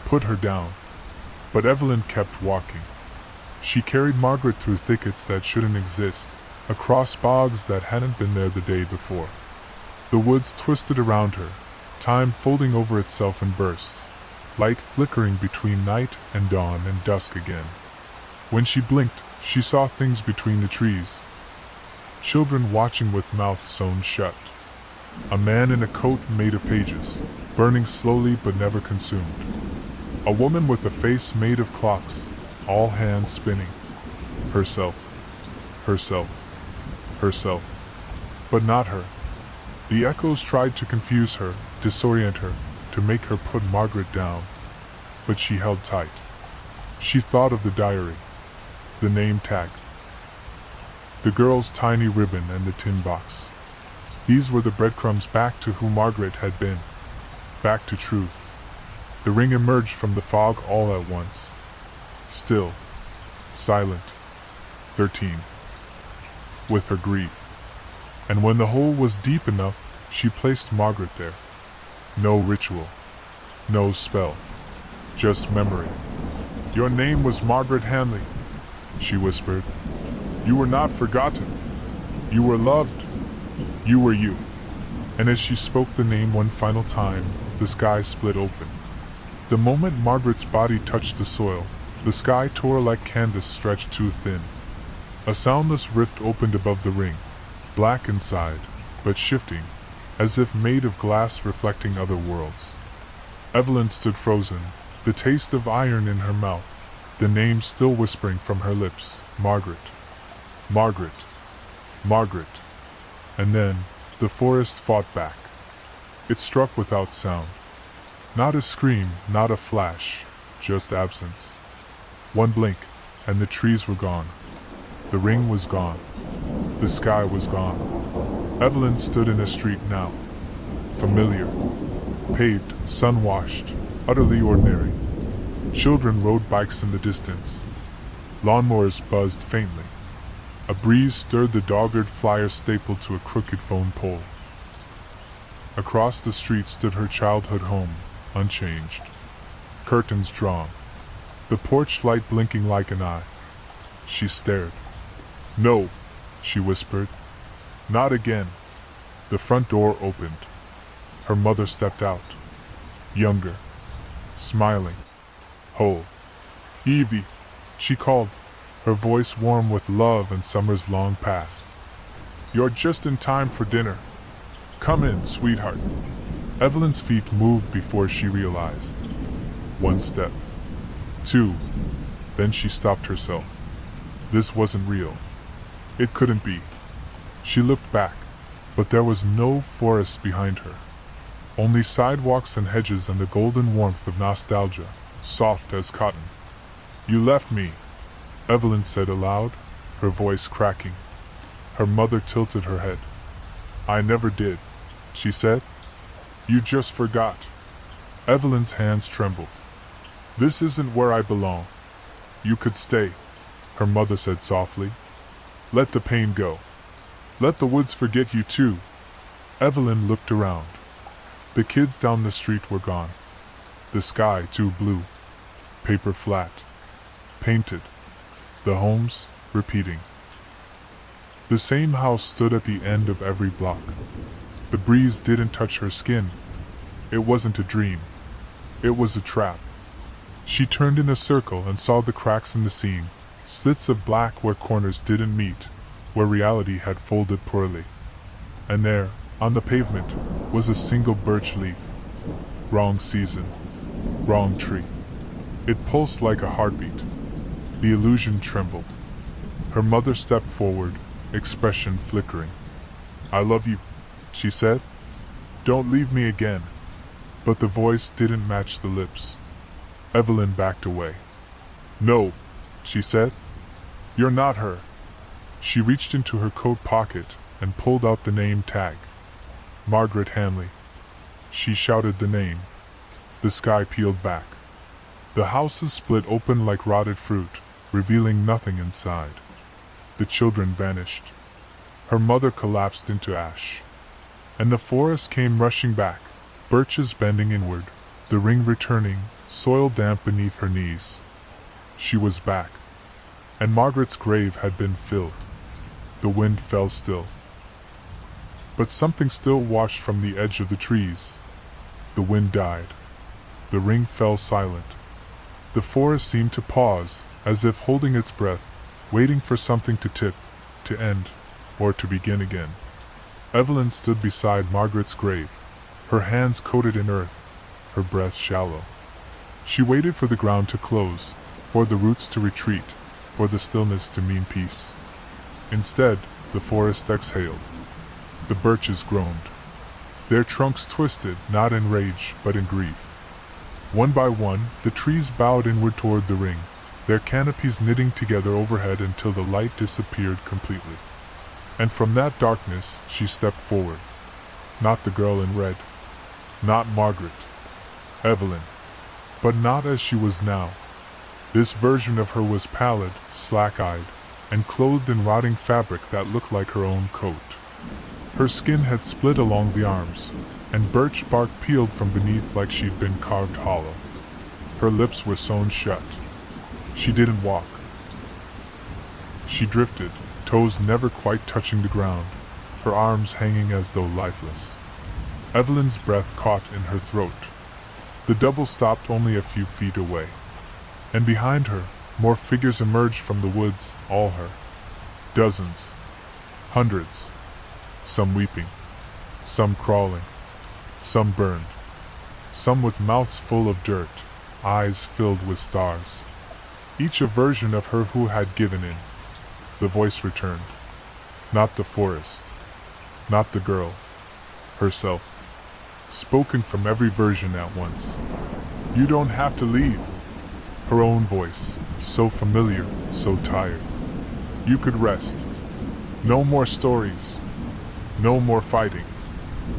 Put her down. But Evelyn kept walking. She carried Margaret through thickets that shouldn't exist, across bogs that hadn't been there the day before. The woods twisted around her, time folding over itself in bursts, light flickering between night and dawn and dusk again. When she blinked, she saw things between the trees. children watching with mouths sewn shut. A man in a coat made of pages, burning slowly but never consumed. A woman with a face made of clocks, all hands spinning. Herself, herself, herself. But not her. The echoes tried to confuse her, disorient her, to make her put Margaret down. But she held tight. She thought of the diary, the name tag, the girl's tiny ribbon and the tin box. These were the breadcrumbs back to who Margaret had been, back to truth. The ring emerged from the fog all at once. Still, silent, 13, with her grief. And when the hole was deep enough, she placed Margaret there. No ritual, no spell, just memory. Your name was Margaret Hanley, she whispered. You were not forgotten. You were loved. You were you. And as she spoke the name one final time, the sky split open. The moment Margaret's body touched the soil, the sky tore like canvas stretched too thin. A soundless rift opened above the ring, black inside, but shifting, as if made of glass reflecting other worlds. Evelyn stood frozen, the taste of iron in her mouth, the name still whispering from her lips, Margaret. Margaret. Margaret. And then, the forest fought back. It struck without sound. Not a scream, not a flash, just absence. One blink, and the trees were gone. The ring was gone. The sky was gone. Evelyn stood in a street now. Familiar. Paved, sun-washed, utterly ordinary. Children rode bikes in the distance. Lawnmowers buzzed faintly. A breeze stirred the dogged flyer stapled to a crooked phone pole. Across the street stood her childhood home, unchanged. Curtains drawn. The porch light blinking like an eye. She stared. No, she whispered. Not again. The front door opened. Her mother stepped out. Younger. Smiling. Whole. Evie, she called, her voice warm with love and summer's long past. You're just in time for dinner. Come in, sweetheart. Evelyn's feet moved before she realized. One step. Two. Then she stopped herself. This wasn't real. It couldn't be. She looked back, but there was no forest behind her. Only sidewalks and hedges and the golden warmth of nostalgia, soft as cotton. You left me, Evelyn said aloud, her voice cracking. Her mother tilted her head. I never did, she said. You just forgot. Evelyn's hands trembled. This isn't where I belong. You could stay, her mother said softly. Let the pain go. Let the woods forget you too. Evelyn looked around. The kids down the street were gone. The sky too blue. Paper flat. Painted. The homes, repeating. The same house stood at the end of every block. The breeze didn't touch her skin. It wasn't a dream. It was a trap. She turned in a circle and saw the cracks in the scene, slits of black where corners didn't meet, where reality had folded poorly. And there, on the pavement, was a single birch leaf. Wrong season. Wrong tree. It pulsed like a heartbeat. The illusion trembled. Her mother stepped forward, expression flickering. I love you, she said. Don't leave me again. But the voice didn't match the lips. Evelyn backed away. No, she said. You're not her. She reached into her coat pocket and pulled out the name tag. Margaret Hanley. She shouted the name. The sky peeled back. The houses split open like rotted fruit, revealing nothing inside. The children vanished. Her mother collapsed into ash. And the forest came rushing back, birches bending inward, the ring returning, soil damp beneath her knees. She was back. And Margaret's grave had been filled. The wind fell still. But something still washed from the edge of the trees. The wind died. The ring fell silent. The forest seemed to pause, as if holding its breath, waiting for something to tip, to end. or to begin again. Evelyn stood beside Margaret's grave, her hands coated in earth, her breath shallow. She waited for the ground to close, for the roots to retreat, for the stillness to mean peace. Instead, the forest exhaled. The birches groaned. Their trunks twisted, not in rage, but in grief. One by one, the trees bowed inward toward the ring, their canopies knitting together overhead until the light disappeared completely. And from that darkness, she stepped forward. Not the girl in red. Not Margaret. Evelyn. But not as she was now. This version of her was pallid, slack-eyed, and clothed in rotting fabric that looked like her own coat. Her skin had split along the arms, and birch bark peeled from beneath like she'd been carved hollow. Her lips were sewn shut. She didn't walk. She drifted, toes never quite touching the ground, her arms hanging as though lifeless. Evelyn's breath caught in her throat. The double stopped only a few feet away. And behind her, more figures emerged from the woods, all her. Dozens. Hundreds. Some weeping. Some crawling. Some burned. Some with mouths full of dirt, eyes filled with stars. Each a version of her who had given in. The voice returned. Not the forest. Not the girl. Herself. Spoken from every version at once. You don't have to leave. Her own voice, so familiar, so tired. You could rest. No more stories. No more fighting.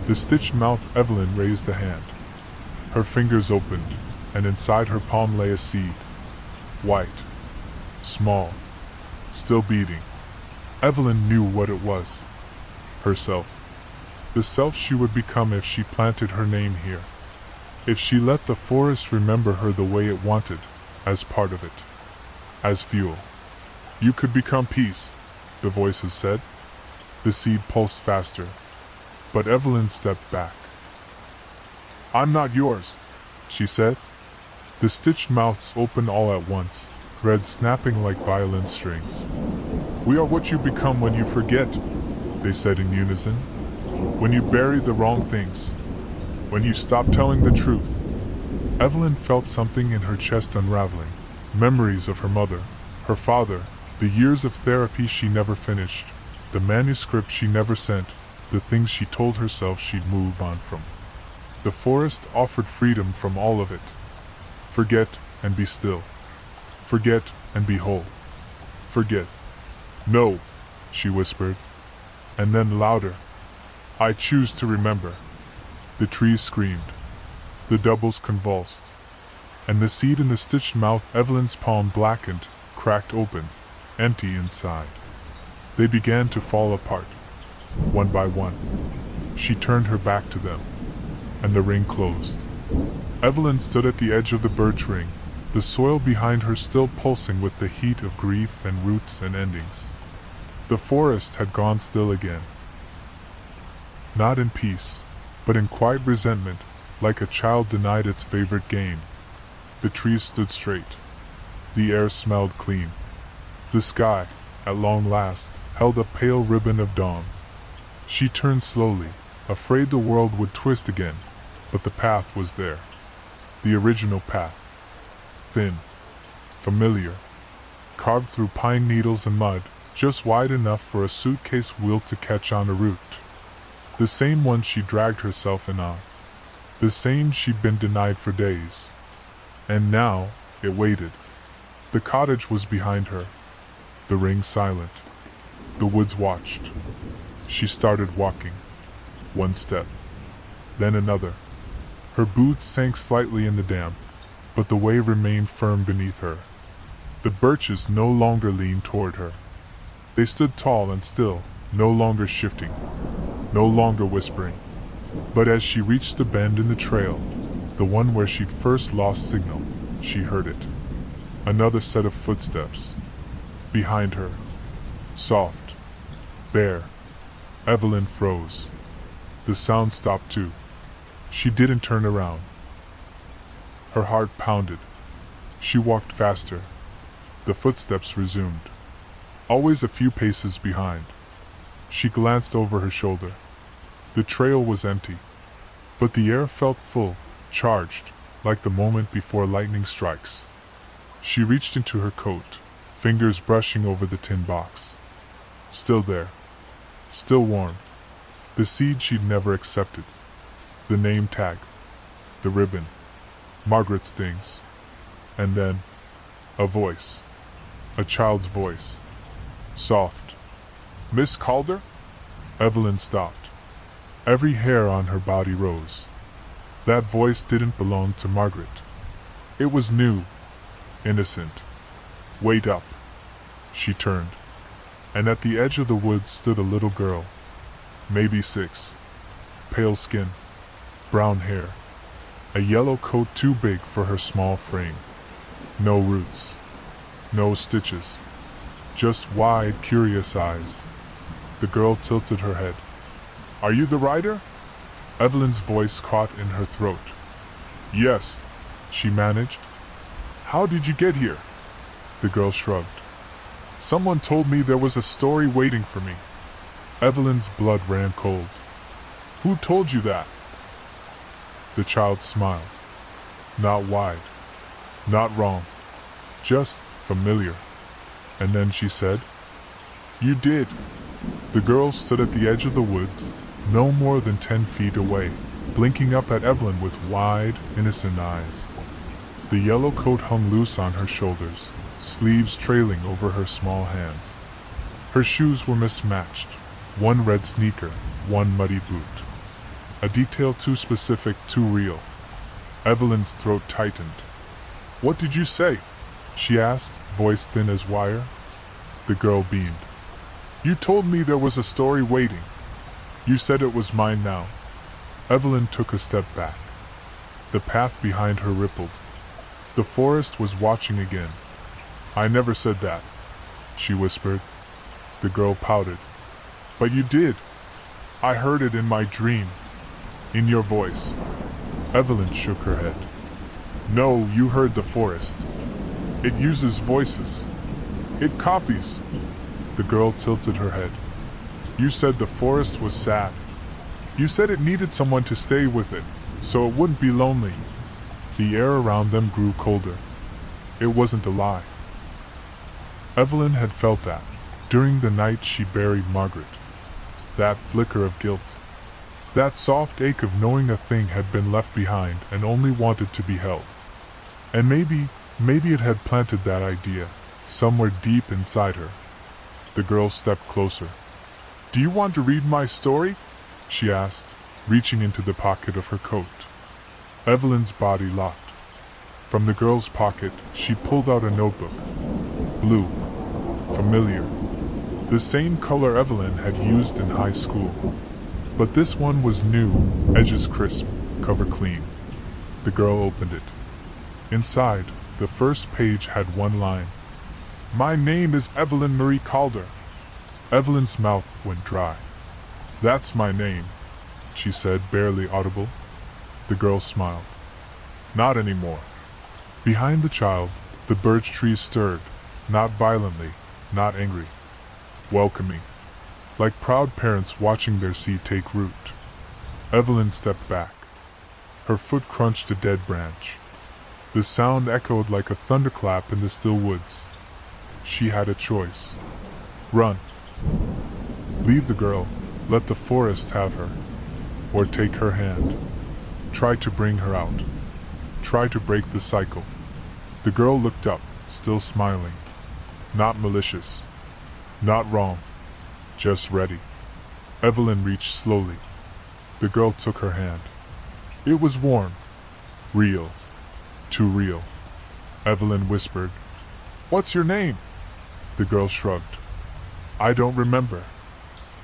The stitched mouth Evelyn raised a hand. Her fingers opened, and inside her palm lay a seed. White. Small. Still beating. Evelyn knew what it was. Herself. The self she would become if she planted her name here. If she let the forest remember her the way it wanted, as part of it. As fuel. You could become peace, the voices said. The seed pulsed faster. But Evelyn stepped back. I'm not yours, she said. The stitched mouths opened all at once, threads snapping like violin strings. We are what you become when you forget, they said in unison. When you bury the wrong things. When you stop telling the truth. Evelyn felt something in her chest unraveling. Memories of her mother, her father, the years of therapy she never finished, the manuscript she never sent, the things she told herself she'd move on from. The forest offered freedom from all of it. Forget and be still. Forget and be whole. Forget. No, she whispered. And then louder. I choose to remember. The trees screamed. The doubles convulsed. And the seed in the stitched mouth Evelyn's palm blackened, cracked open, empty inside. They began to fall apart. One by one. She turned her back to them. And the ring closed. Evelyn stood at the edge of the birch ring, the soil behind her still pulsing with the heat of grief and roots and endings. The forest had gone still again. Not in peace, but in quiet resentment, like a child denied its favorite game. The trees stood straight. The air smelled clean. The sky, at long last, held a pale ribbon of dawn. She turned slowly, afraid the world would twist again, but the path was there. The original path. Thin. Familiar. Carved through pine needles and mud, just wide enough for a suitcase wheel to catch on a root. The same one she dragged herself in on. The same she'd been denied for days. And now, it waited. The cottage was behind her. The ring silent. The woods watched. She started walking. One step. Then another. Her boots sank slightly in the damp, but the way remained firm beneath her. The birches no longer leaned toward her. They stood tall and still, no longer shifting, no longer whispering. But as she reached the bend in the trail, the one where she'd first lost signal, she heard it. Another set of footsteps. Behind her. Soft. Bare. Evelyn froze. The sound stopped too. She didn't turn around. Her heart pounded. She walked faster. The footsteps resumed. Always a few paces behind. She glanced over her shoulder. The trail was empty, but the air felt full, charged, like the moment before lightning strikes. She reached into her coat, fingers brushing over the tin box. Still there. Still warm. The seed she'd never accepted. The name tag. The ribbon. Margaret's things. And then, a voice. A child's voice. Soft. "Miss Calder?" Evelyn stopped. Every hair on her body rose. That voice didn't belong to Margaret. It was new. Innocent. "Wait up." She turned. And at the edge of the woods stood a little girl. Maybe 6. Pale skin. Brown hair. A yellow coat too big for her small frame. No roots. No stitches. Just wide, curious eyes. The girl tilted her head. "Are you the writer?" Evelyn's voice caught in her throat. "Yes," she managed. "How did you get here?" The girl shrugged. "Someone told me there was a story waiting for me." Evelyn's blood ran cold. "Who told you that?" The child smiled. Not wide. Not wrong. Just familiar. And then she said, "You did." The girl stood at the edge of the woods, no more than 10 feet away, blinking up at Evelyn with wide, innocent eyes. The yellow coat hung loose on her shoulders, sleeves trailing over her small hands. Her shoes were mismatched, one red sneaker, one muddy boot. A detail too specific, too real. Evelyn's throat tightened. "What did you say?" she asked, voice thin as wire. The girl beamed. "You told me there was a story waiting. You said it was mine now." Evelyn took a step back. The path behind her rippled. The forest was watching again. "I never said that," she whispered. The girl pouted. "But you did. I heard it in my dream. In your voice." Evelyn shook her head. "No, you heard the forest. It uses voices. It copies." The girl tilted her head. "You said the forest was sad. You said it needed someone to stay with it, so it wouldn't be lonely." The air around them grew colder. It wasn't a lie. Evelyn had felt that, during the night she buried Margaret. That flicker of guilt. That soft ache of knowing a thing had been left behind and only wanted to be held. And maybe it had planted that idea, somewhere deep inside her. The girl stepped closer. "Do you want to read my story?" she asked, reaching into the pocket of her coat. Evelyn's body locked. From the girl's pocket, she pulled out a notebook. Blue. Familiar. The same color Evelyn had used in high school. But this one was new, edges crisp, cover clean. The girl opened it. Inside, the first page had one line. "My name is Evelyn Marie Calder." Evelyn's mouth went dry. "That's my name," she said, barely audible. The girl smiled. "Not anymore." Behind the child, the birch trees stirred, not violently, not angry. Welcoming. Like proud parents watching their seed take root. Evelyn stepped back. Her foot crunched a dead branch. The sound echoed like a thunderclap in the still woods. She had a choice. Run. Leave the girl, let the forest have her. Or take her hand. Try to bring her out. Try to break the cycle. The girl looked up, still smiling. Not malicious. Not wrong. Just ready. Evelyn reached slowly. The girl took her hand. It was warm. Real. Too real. Evelyn whispered, "What's your name?" The girl shrugged. "I don't remember."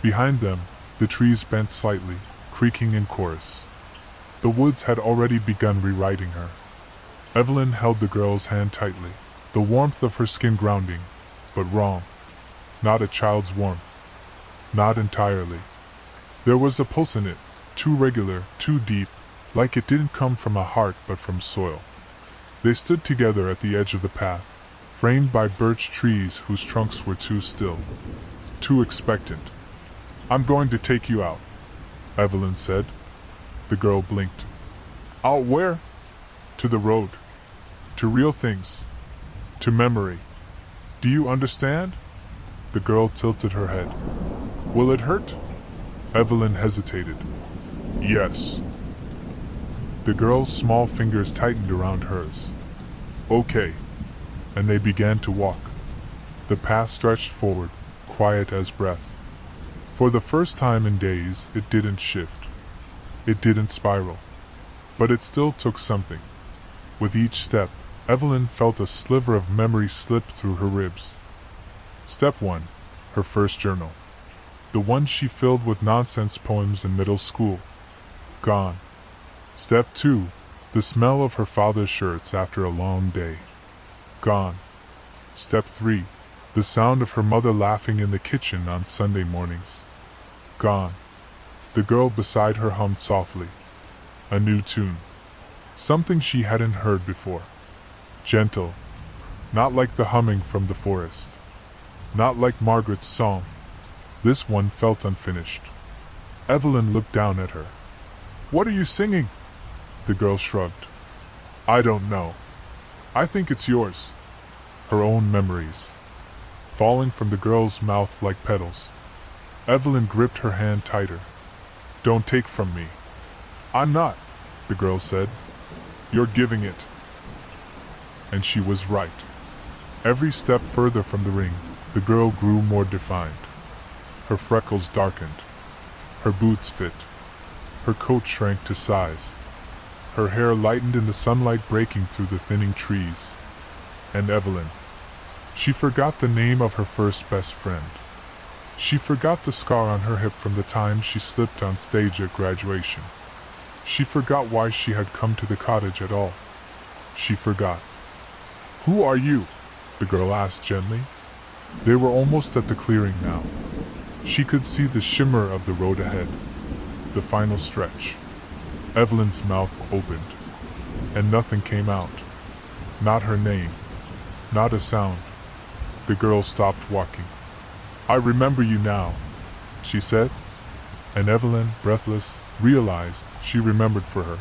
Behind them, the trees bent slightly, creaking in chorus. The woods had already begun rewriting her. Evelyn held the girl's hand tightly, the warmth of her skin grounding, but wrong. Not a child's warmth. Not entirely. There was a pulse in it, too regular, too deep, like it didn't come from a heart but from soil. They stood together at the edge of the path, framed by birch trees whose trunks were too still, too expectant. I'm going to take you out, Evelyn said. The girl blinked. Out where? To the road. To real things. To memory. Do you understand? The girl tilted her head. Will it hurt? Evelyn hesitated. Yes. The girl's small fingers tightened around hers. Okay. And they began to walk. The path stretched forward, quiet as breath. For the first time in days, it didn't shift. It didn't spiral. But it still took something. With each step, Evelyn felt a sliver of memory slip through her ribs. Step 1. Her first journal. The one she filled with nonsense poems in middle school. Gone. Step 2. The smell of her father's shirts after a long day. Gone. Step 3. The sound of her mother laughing in the kitchen on Sunday mornings. Gone. The girl beside her hummed softly. A new tune. Something she hadn't heard before. Gentle. Not like the humming from the forest. Not like Margaret's song. This one felt unfinished. Evelyn looked down at her. What are you singing? The girl shrugged. I don't know. I think it's yours. Her own memories. Falling from the girl's mouth like petals. Evelyn gripped her hand tighter. Don't take from me. I'm not, the girl said. You're giving it. And she was right. Every step further from the ring, the girl grew more defined. Her freckles darkened. Her boots fit. Her coat shrank to size. Her hair lightened in the sunlight breaking through the thinning trees. And Evelyn. She forgot the name of her first best friend. She forgot the scar on her hip from the time she slipped on stage at graduation. She forgot why she had come to the cottage at all. She forgot. Who are you? The girl asked gently. They were almost at the clearing now. She could see the shimmer of the road ahead. The final stretch. Evelyn's mouth opened. And nothing came out. Not her name. Not a sound. The girl stopped walking. I remember you now, she said. And Evelyn, breathless, realized she remembered for her.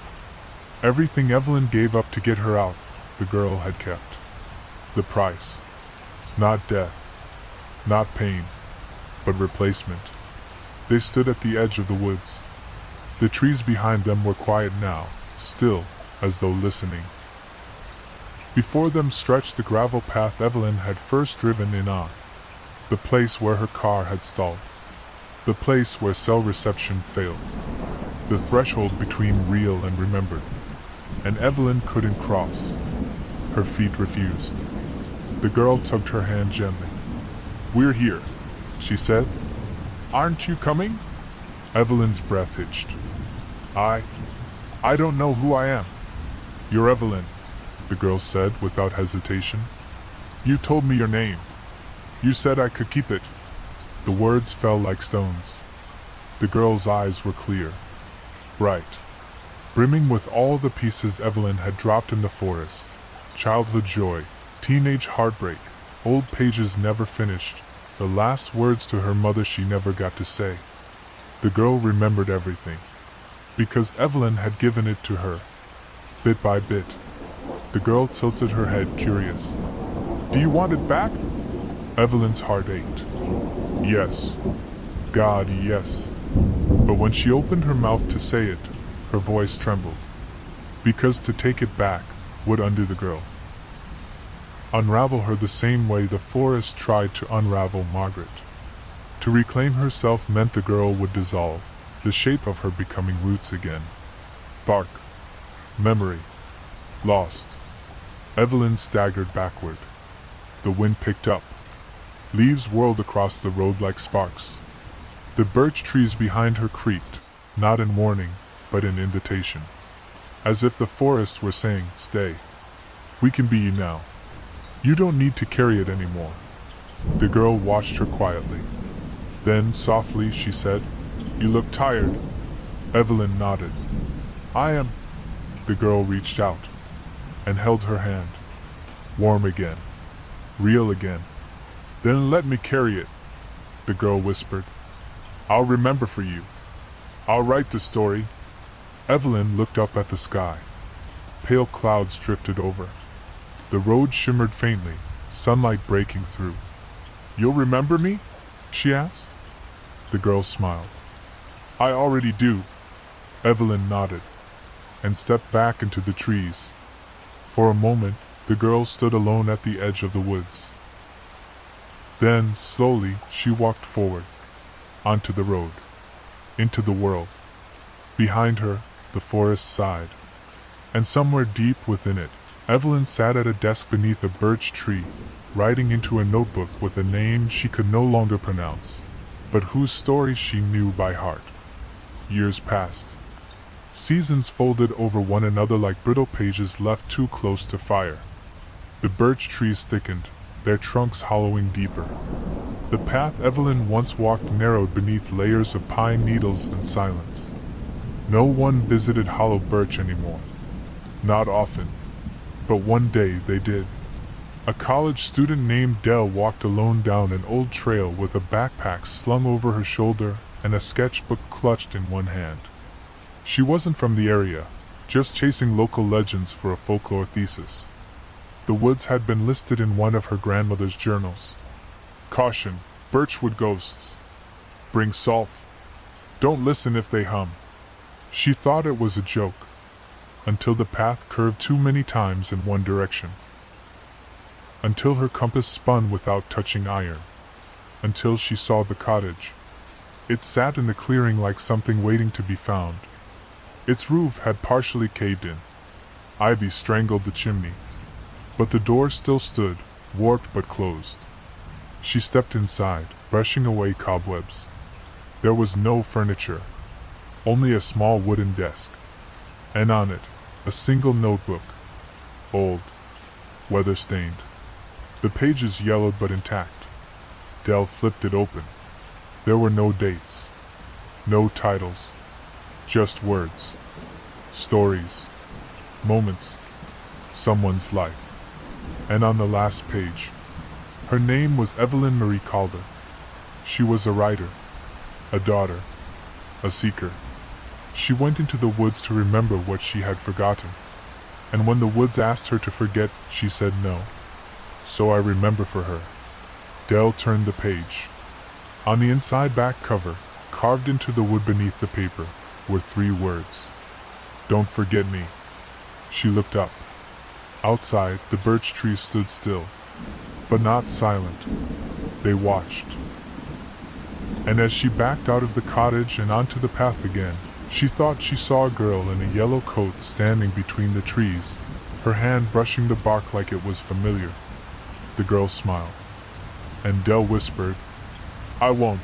Everything Evelyn gave up to get her out, the girl had kept. The price. Not death. Not pain. But replacement. They stood at the edge of the woods. The trees behind them were quiet now, still, as though listening. Before them stretched the gravel path Evelyn had first driven in on. The place where her car had stalled. The place where cell reception failed. The threshold between real and remembered. And Evelyn couldn't cross. Her feet refused. The girl tugged her hand gently. We're here, she said. Aren't you coming? Evelyn's breath hitched. I don't know who I am. You're Evelyn, the girl said without hesitation. You told me your name. You said I could keep it. The words fell like stones. The girl's eyes were clear, bright, brimming with all the pieces Evelyn had dropped in the forest. Childhood joy, teenage heartbreak, old pages never finished, the last words to her mother she never got to say. The girl remembered everything, because Evelyn had given it to her, bit by bit. The girl tilted her head, curious. Do you want it back? Evelyn's heart ached. Yes. God, yes. But when she opened her mouth to say it, her voice trembled. Because to take it back would undo the girl. Unravel her the same way the forest tried to unravel Margaret. To reclaim herself meant the girl would dissolve, the shape of her becoming roots again. Bark. Memory. Lost. Evelyn staggered backward. The wind picked up. Leaves whirled across the road like sparks. The birch trees behind her creaked, not in warning, but in invitation. As if the forest were saying, stay. We can be you now. You don't need to carry it anymore. The girl watched her quietly. Then, softly, she said, You look tired. Evelyn nodded. I am. The girl reached out and held her hand. Warm again. Real again. Then let me carry it, the girl whispered. I'll remember for you. I'll write the story. Evelyn looked up at the sky. Pale clouds drifted over. The road shimmered faintly, sunlight breaking through. You'll remember me? She asked. The girl smiled. I already do. Evelyn nodded, and stepped back into the trees. For a moment, the girl stood alone at the edge of the woods. Then, slowly, she walked forward, onto the road, into the world. Behind her, the forest sighed, and somewhere deep within it, Evelyn sat at a desk beneath a birch tree, writing into a notebook with a name she could no longer pronounce, but whose story she knew by heart. Years passed. Seasons folded over one another like brittle pages left too close to fire. The birch trees thickened, their trunks hollowing deeper. The path Evelyn once walked narrowed beneath layers of pine needles and silence. No one visited hollow birch anymore. Not often. But one day they did. A college student named Dell walked alone down an old trail with a backpack slung over her shoulder and a sketchbook clutched in one hand. She wasn't from the area, just chasing local legends for a folklore thesis. The woods had been listed in one of her grandmother's journals. Caution, birchwood ghosts. Bring salt. Don't listen if they hum. She thought it was a joke, until the path curved too many times in one direction. Until her compass spun without touching iron. Until she saw the cottage. It sat in the clearing like something waiting to be found. Its roof had partially caved in. Ivy strangled the chimney. But the door still stood, warped but closed. She stepped inside, brushing away cobwebs. There was no furniture, only a small wooden desk, and on it, a single notebook, old, weather-stained. The pages yellowed but intact. Dell flipped it open. There were no dates, no titles, just words, stories, moments, someone's life. And on the last page, her name was Evelyn Marie Calder. She was a writer, a daughter, a seeker. She went into the woods to remember what she had forgotten, and when the woods asked her to forget, she said no. So I remember for her. Dell turned the page. On the inside back cover, carved into the wood beneath the paper, were 3 words. Don't forget me. She looked up. Outside, the birch trees stood still, but not silent. They watched. And as she backed out of the cottage and onto the path again, she thought she saw a girl in a yellow coat standing between the trees, her hand brushing the bark like it was familiar. The girl smiled, and Dell whispered, I won't.